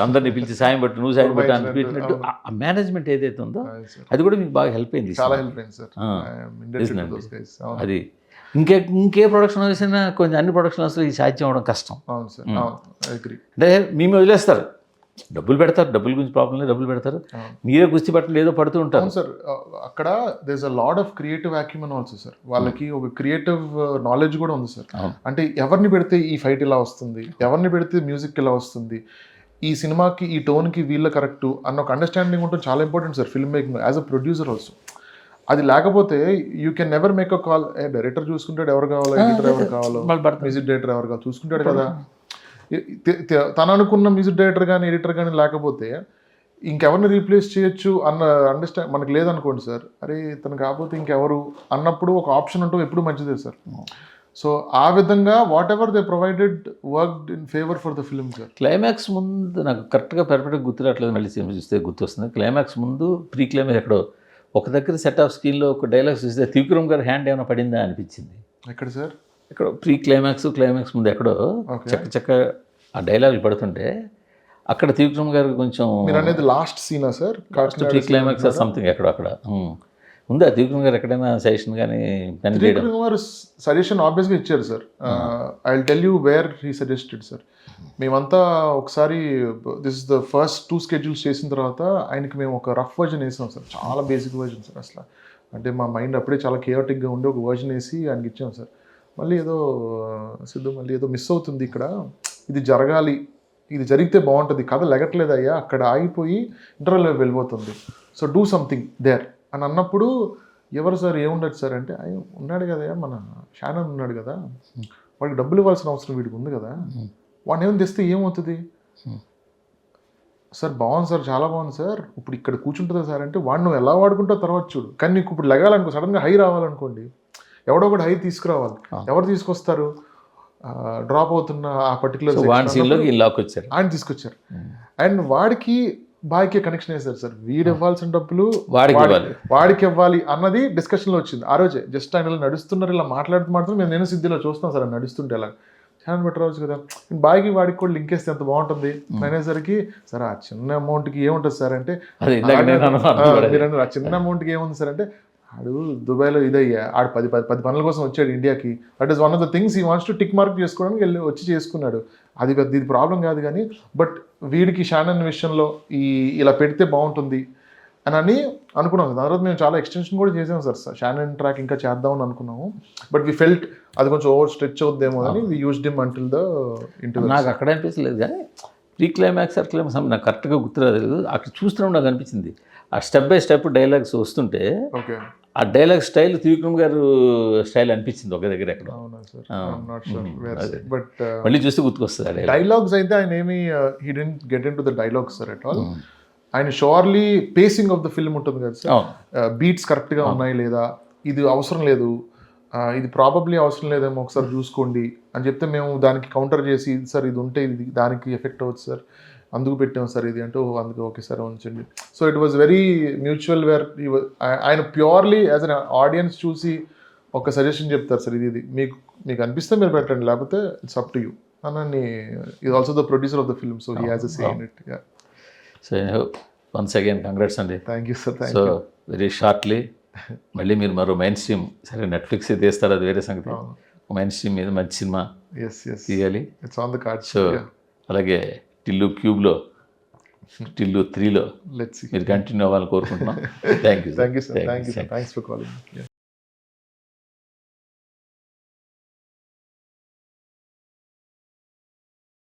అందరినీ పిలిచి సాయం పట్టు, నువ్వు సాయం పట్టు అని పెట్టినట్టు ఆ మేనేజ్మెంట్ ఏదైతే ఉందో అది కూడా మీకు బాగా హెల్ప్ అయింది. చాలా హెల్ప్ అయింది సార్. అది ఇంకే ప్రొడక్షన్ హౌస్ అయినా కొంచెం అన్ని ప్రొడక్షన్ హౌస్లో ఇది సాధ్యం అవడం కష్టం. అవును సార్. అగ్రీ. అంటే మేము వదిలేస్తారు, డబ్బులు పెడతారు, డబ్బుల గురించి ప్రాబ్లం లేదు, డబ్బులు పెడతారు, మీరే గుర్తి పట్టలు ఏదో పడుతూ ఉంటారు. సార్ అక్కడ there is a lot of creative acumen also sir. వాళ్ళకి ఒక క్రియేటివ్ నాలెడ్జ్ కూడా ఉంది సార్. అంటే ఎవరిని పెడితే ఈ ఫైట్ ఇలా వస్తుంది, ఎవరిని పెడితే మ్యూజిక్ ఇలా వస్తుంది, ఈ సినిమాకి ఈ టోన్కి వీళ్ళ కరెక్ట్ అన్న ఒక అండర్స్టాండింగ్ ఉంటుంది. చాలా important sir film making as a producer also. అది లేకపోతే you can never make a call. Director చూసుకుంటాడు ఎవరు కావాలో, ఎడిటర్ ఎవరు కావాలో, మ్యూజిక్ డైరెక్టర్ ఎవరు కావాలో చూసుకుంటాడు కదా. తను అనుకున్న మ్యూజిక్ డైరెక్టర్ కానీ ఎడిటర్ కానీ లేకపోతే ఇంకెవరిని రీప్లేస్ చేయొచ్చు అన్న అండర్స్టాండ్ మనకు లేదనుకోండి సార్. అరే తను కాకపోతే ఇంకెవరు అన్నప్పుడు ఒక ఆప్షన్ ఉంటూ ఎప్పుడు మంచిదే సార్. సో ఆ విధంగా what ever they provided worked in favour for the film sir. Climax ముందు నాకు కరెక్ట్గా పర్ఫెక్ట్గా గుర్తురావట్లేదు, మళ్ళీ సినిమా చూస్తే గుర్తొస్తుంది. క్లైమాక్స్ ముందు ప్రీ క్లైమాక్స్ ఎక్కడో ఒక దగ్గర సెట్ ఆఫ్ స్క్రీన్లో ఒక డైలాగ్స్ చూస్తే త్రివిక్రమ్ గారు హ్యాండ్ ఏమైనా పడిందా అనిపించింది. ఎక్కడ సార్? ఎక్కడో ప్రీ క్లైమాక్స్ ముందు ఎక్కడో చక్క ఆ డైలాగులు పడుతుంటే అక్కడ త్రివిక్రమ్ గారు కొంచెం మీరు అనేది లాస్ట్ సీనా సార్? ప్రీ క్లైమాక్స్ సంథింగ్ ఎక్కడో అక్కడ ఉందా త్రివిక్రమ్ గారు ఎక్కడైనా సజెషన్ కానీ? త్రివిక్రమ్ గారు సజెషన్ ఆబ్వియస్గా ఇచ్చారు sir. I will tell you where he suggested sir. మేమంతా ఒకసారి this is the first 2 schedules చేసిన తర్వాత ఆయనకి మేము ఒక రఫ్ వర్జన్ వేసాం సార్. చాలా బేసిక్ వర్జన్ సార్. అసలు అంటే మా మైండ్ అప్పుడే చాలా కేయాటిక్గా ఉండి ఒక వర్జన్ వేసి ఆయనకి ఇచ్చాం సార్. మళ్ళీ ఏదో సిద్ధు మళ్ళీ ఏదో మిస్ అవుతుంది ఇక్కడ, ఇది జరగాలి, ఇది జరిగితే బాగుంటుంది, కథ లెగట్లేదు అయ్యా, అక్కడ ఆగిపోయి ఇంటర్వెల్లో వెళ్ళిపోతుంది, సో డూ సంథింగ్ దేర్ అని అన్నప్పుడు ఎవరు సార్ ఏముండదు సార్ అంటే, అయ్యో ఉన్నాడు కదా మన షానన్ ఉన్నాడు కదా, వాడికి డబ్బులు ఇవ్వాల్సిన అవసరం వీడికి ఉంది కదా, వాడిని ఏమైనా తెస్తే ఏమవుతుంది సార్? బాగుంది సార్, చాలా బాగుంది సార్, ఇప్పుడు ఇక్కడ కూర్చుంటుందా సార్ అంటే, వాడు నువ్వు ఎలా వాడుకుంటావు తర్వాత చూడు, కానీ నీకు ఇప్పుడు లెగాలనుకో, సడన్గా హై రావాలనుకోండి, ఎవడో ఒకటి హై తీసుకురావాలి. ఎవరు తీసుకొస్తారు? డ్రాప్ అవుతున్న ఆ పర్టికులర్ ఆయన తీసుకొచ్చారు. అండ్ వాడికి బాయ్కే కనెక్షన్ వేశారు సార్. వీడు ఇవ్వాల్సిన డబ్బులు వాడికి ఇవ్వాలి అన్నది డిస్కషన్లో వచ్చింది ఆ రోజే. జస్ట్ ఆయన ఇలా నడుస్తున్నారు, ఇలా మాట్లాడుతూ నేను సిద్ధిలో చూస్తాను సార్ నడుస్తుంటే అలా చాలా బెటర్ అవచ్చు కదా, బాయ్కి వాడికి కూడా లింక్ వేస్తే ఎంత బాగుంటుంది అనేసరికి, సార్ ఆ చిన్న అమౌంట్కి ఏముంటుంది సార్ అంటే, మీరు ఆ చిన్న అమౌంట్కి ఏముంది సార్ అంటే, ఆడు దుబాయ్లో ఇదయ్యా, ఆడు 10 పనుల కోసం వచ్చాడు ఇండియాకి, that is one of the things he wants to tick mark చేసుకోవడానికి వచ్చి చేసుకున్నాడు. అది పెద్ద ఇది ప్రాబ్లం కాదు, కానీ బట్ వీడికి షానన్ విషయంలో ఇలా పెడితే బాగుంటుంది అని అనుకున్నాం. దాని తర్వాత మేము చాలా ఎక్స్టెన్షన్ కూడా చేసాం సార్. షానన్ ట్రాక్ ఇంకా చేద్దామని అనుకున్నాము, బట్ వి ఫెల్ట్ అది కొంచెం ఓవర్ స్ట్రెచ్ అవుద్దేమో అని we used him until the interview. నాకు అక్కడ అనిపించలేదు, కానీ ప్రీ క్లైమాక్స్ నాకు కరెక్ట్గా గుర్తురాలేదు. అక్కడ చూస్తున్నాం నాకు అనిపించింది, ఆ స్టెప్ బై స్టెప్ డైలాగ్స్ వస్తుంటే ఆ డైలాగ్ స్టైల్ త్రివిక్రమ్ గారు స్టైల్ అనిపించింది ఒక దగ్గర ఎక్కడ. బట్ మళ్ళీ చూస్తే గుర్తుకొస్తుంది డైలాగ్స్ అయితే ఆయన ఏమి he didn't get into the dialogues sir at all. ఆయన surely pacing of the film ఉంటుంది కదా సార్, బీట్స్ కరెక్ట్గా ఉన్నాయి లేదా, ఇది అవసరం లేదు, ఇది ప్రాబబ్లీ అవసరం లేదేమో ఒకసారి చూసుకోండి అని చెప్తే మేము దానికి కౌంటర్ చేసి, సార్ ఇది ఉంటే ఇది దానికి ఎఫెక్ట్ అవ్వచ్చు సార్, అందుకు పెట్టాం సార్ ఇది అంటే, అందుకు ఓకే సార్ ఉంచండి. So it was very mutual where ఆయన ప్యూర్లీ యాజ్ అన్ ఆడియన్స్ చూసి ఒక సజెషన్ చెప్తారు సార్, ఇది మీకు అనిపిస్తే మీరు పెట్టండి, లేకపోతే ఇట్స్ అప్ టు యూ అని. Is also the producer of the film, so he has a say in it. So once again congrats అండి. Thank you sir. So very shortly మళ్ళీ మీరు మరో మైన్ స్ట్రీమ్, సరే నెట్ఫ్లిక్స్ తీస్తారు అది వేరే సంగతి, మైన్ స్ట్రీమ్ మీద మంచి సినిమా తీయాలి. It's on the card. So అలాగే టిల్లు క్యూబ్లో, టిల్లు 3లో మీరు కంటిన్యూ అవ్వాలని కోరుకుంటున్నాం. Thank you sir. Thanks for calling.